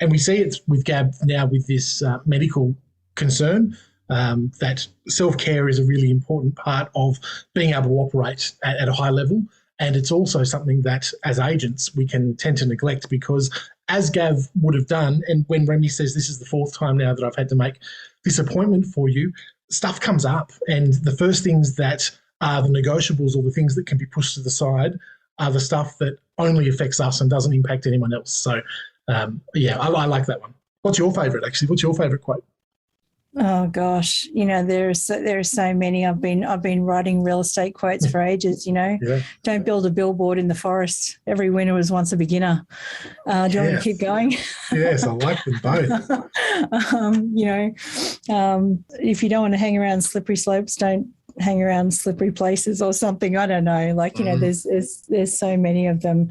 And we see it with Gab now with this medical concern. That self-care is a really important part of being able to operate at a high level. And it's also something that as agents we can tend to neglect, because as Gav would have done, and when Remi says this is the 4th time now that I've had to make this appointment for you, stuff comes up. And the first things that are the negotiables or the things that can be pushed to the side are the stuff that only affects us and doesn't impact anyone else. So, I like that one. What's your favourite, actually? What's your favourite quote? Oh gosh, you know, there are so many. I've been writing real estate quotes for ages. You know, Don't build a billboard in the forest. Every winner was once a beginner. Do you want me to keep going? Yes, I like them both. If you don't want to hang around slippery slopes, don't hang around slippery places or something. I don't know. Like, you know, there's so many of them.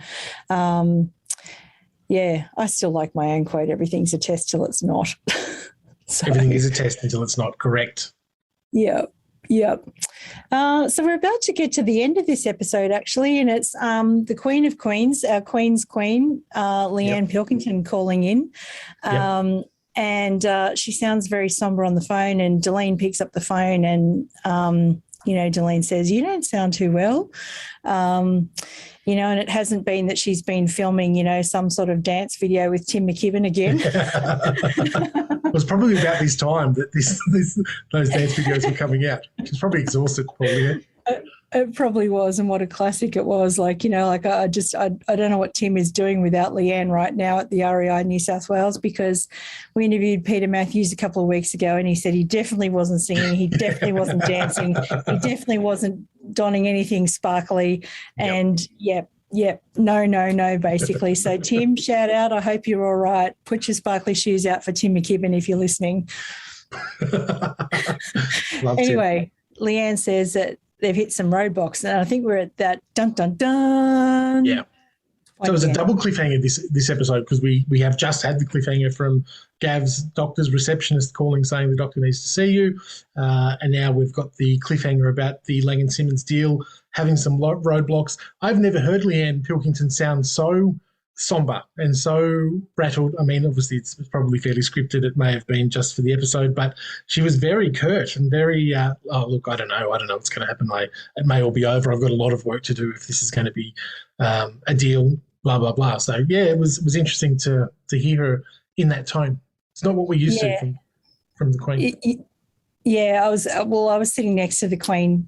I still like my own quote. Everything's a test till it's not. So, everything is a test until it's not, correct. Yeah. So we're about to get to the end of this episode, actually, and it's the Queen of Queens, our Queen's Queen, Leanne Pilkington, calling in. And she sounds very somber on the phone, and Delene picks up the phone and, Delene says, "You don't sound too well." And it hasn't been that she's been filming, some sort of dance video with Tim McKibben again. It was probably about this time that those dance videos were coming out. She's probably exhausted, probably. It probably was, and what a classic it was. I don't know what Tim is doing without Leanne right now at the REI New South Wales, because we interviewed Peter Matthews a couple of weeks ago and he said he definitely wasn't singing, he definitely wasn't dancing, he definitely wasn't donning anything sparkly. And no, basically. So Tim, shout out. I hope you're all right. Put your sparkly shoes out for Tim McKibben if you're listening. Anyway, Leanne says that they've hit some roadblocks, and I think we're at that dun. Yeah. So it was a double cliffhanger this episode, because we have just had the cliffhanger from Gav's doctor's receptionist calling saying the doctor needs to see you, and now we've got the cliffhanger about the Laing+Simmons deal having some roadblocks. I've never heard Leanne Pilkington sound so somber and so rattled. I mean, obviously it's probably fairly scripted. It may have been just for the episode, but she was very curt and very, look, I don't know what's going to happen. It may all be over. I've got a lot of work to do if this is going to be a deal, blah, blah, blah. So, yeah, it was interesting to hear her in that tone. It's not what we're used to from the Queen. I was sitting next to the Queen,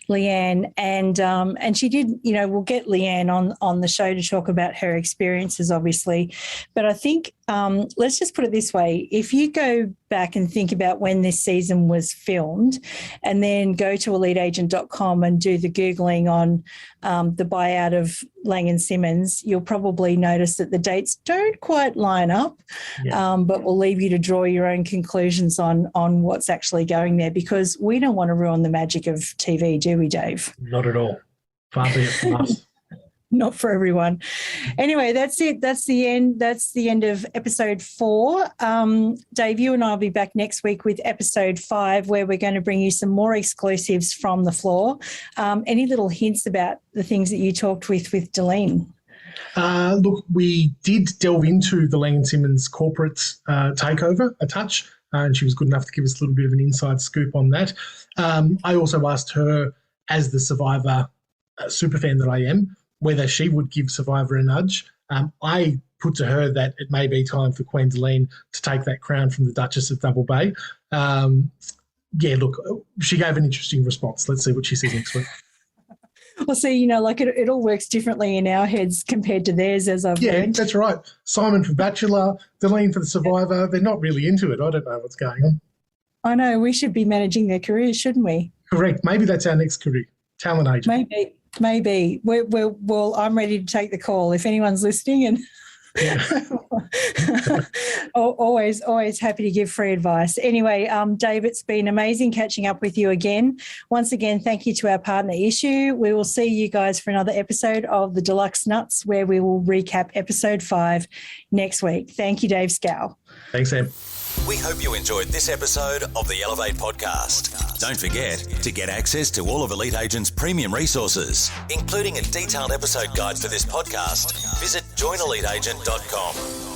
Leanne, and she did, we'll get Leanne on the show to talk about her experiences, obviously. But I think, let's just put it this way. If you go back and think about when this season was filmed and then go to eliteagent.com and do the Googling on the buyout of Laing+Simmons, you'll probably notice that the dates don't quite line up, but we'll leave you to draw your own conclusions on what's actually going there, because we don't want to ruin the magic of TV, do we, Dave? Not at all. Far be it from us. Not for everyone. Anyway, that's it. That's the end. That's the end of episode 4. Dave, you and I will be back next week with episode 5, where we're going to bring you some more exclusives from the floor. Any little hints about the things that you talked with Delene? Look, we did delve into the Laing+Simmons corporate takeover a touch, and she was good enough to give us a little bit of an inside scoop on that. I also asked her, as the Survivor superfan that I am, whether she would give Survivor a nudge. I put to her that it may be time for Queen Delene to take that crown from the Duchess of Double Bay. Look, she gave an interesting response. Let's see what she says next week. Well, see, it all works differently in our heads compared to theirs, as I've learned. Yeah, that's right. Simon for Bachelor, Delene for the Survivor. They're not really into it. I don't know what's going on. I know. We should be managing their careers, shouldn't we? Correct. Maybe that's our next career. Talent agent. Maybe. Well, I'm ready to take the call if anyone's listening, and always happy to give free advice. Anyway, Dave, it's been amazing catching up with you again. Once again, thank you to our partner Issue. We will see you guys for another episode of the Deluxe Nuts, where we will recap episode 5 next week. Thank you, Dave Skow. Thanks, Sam. We hope you enjoyed this episode of the Elevate podcast. Don't forget to get access to all of Elite Agent's premium resources, including a detailed episode guide for this podcast. Visit joineliteagent.com.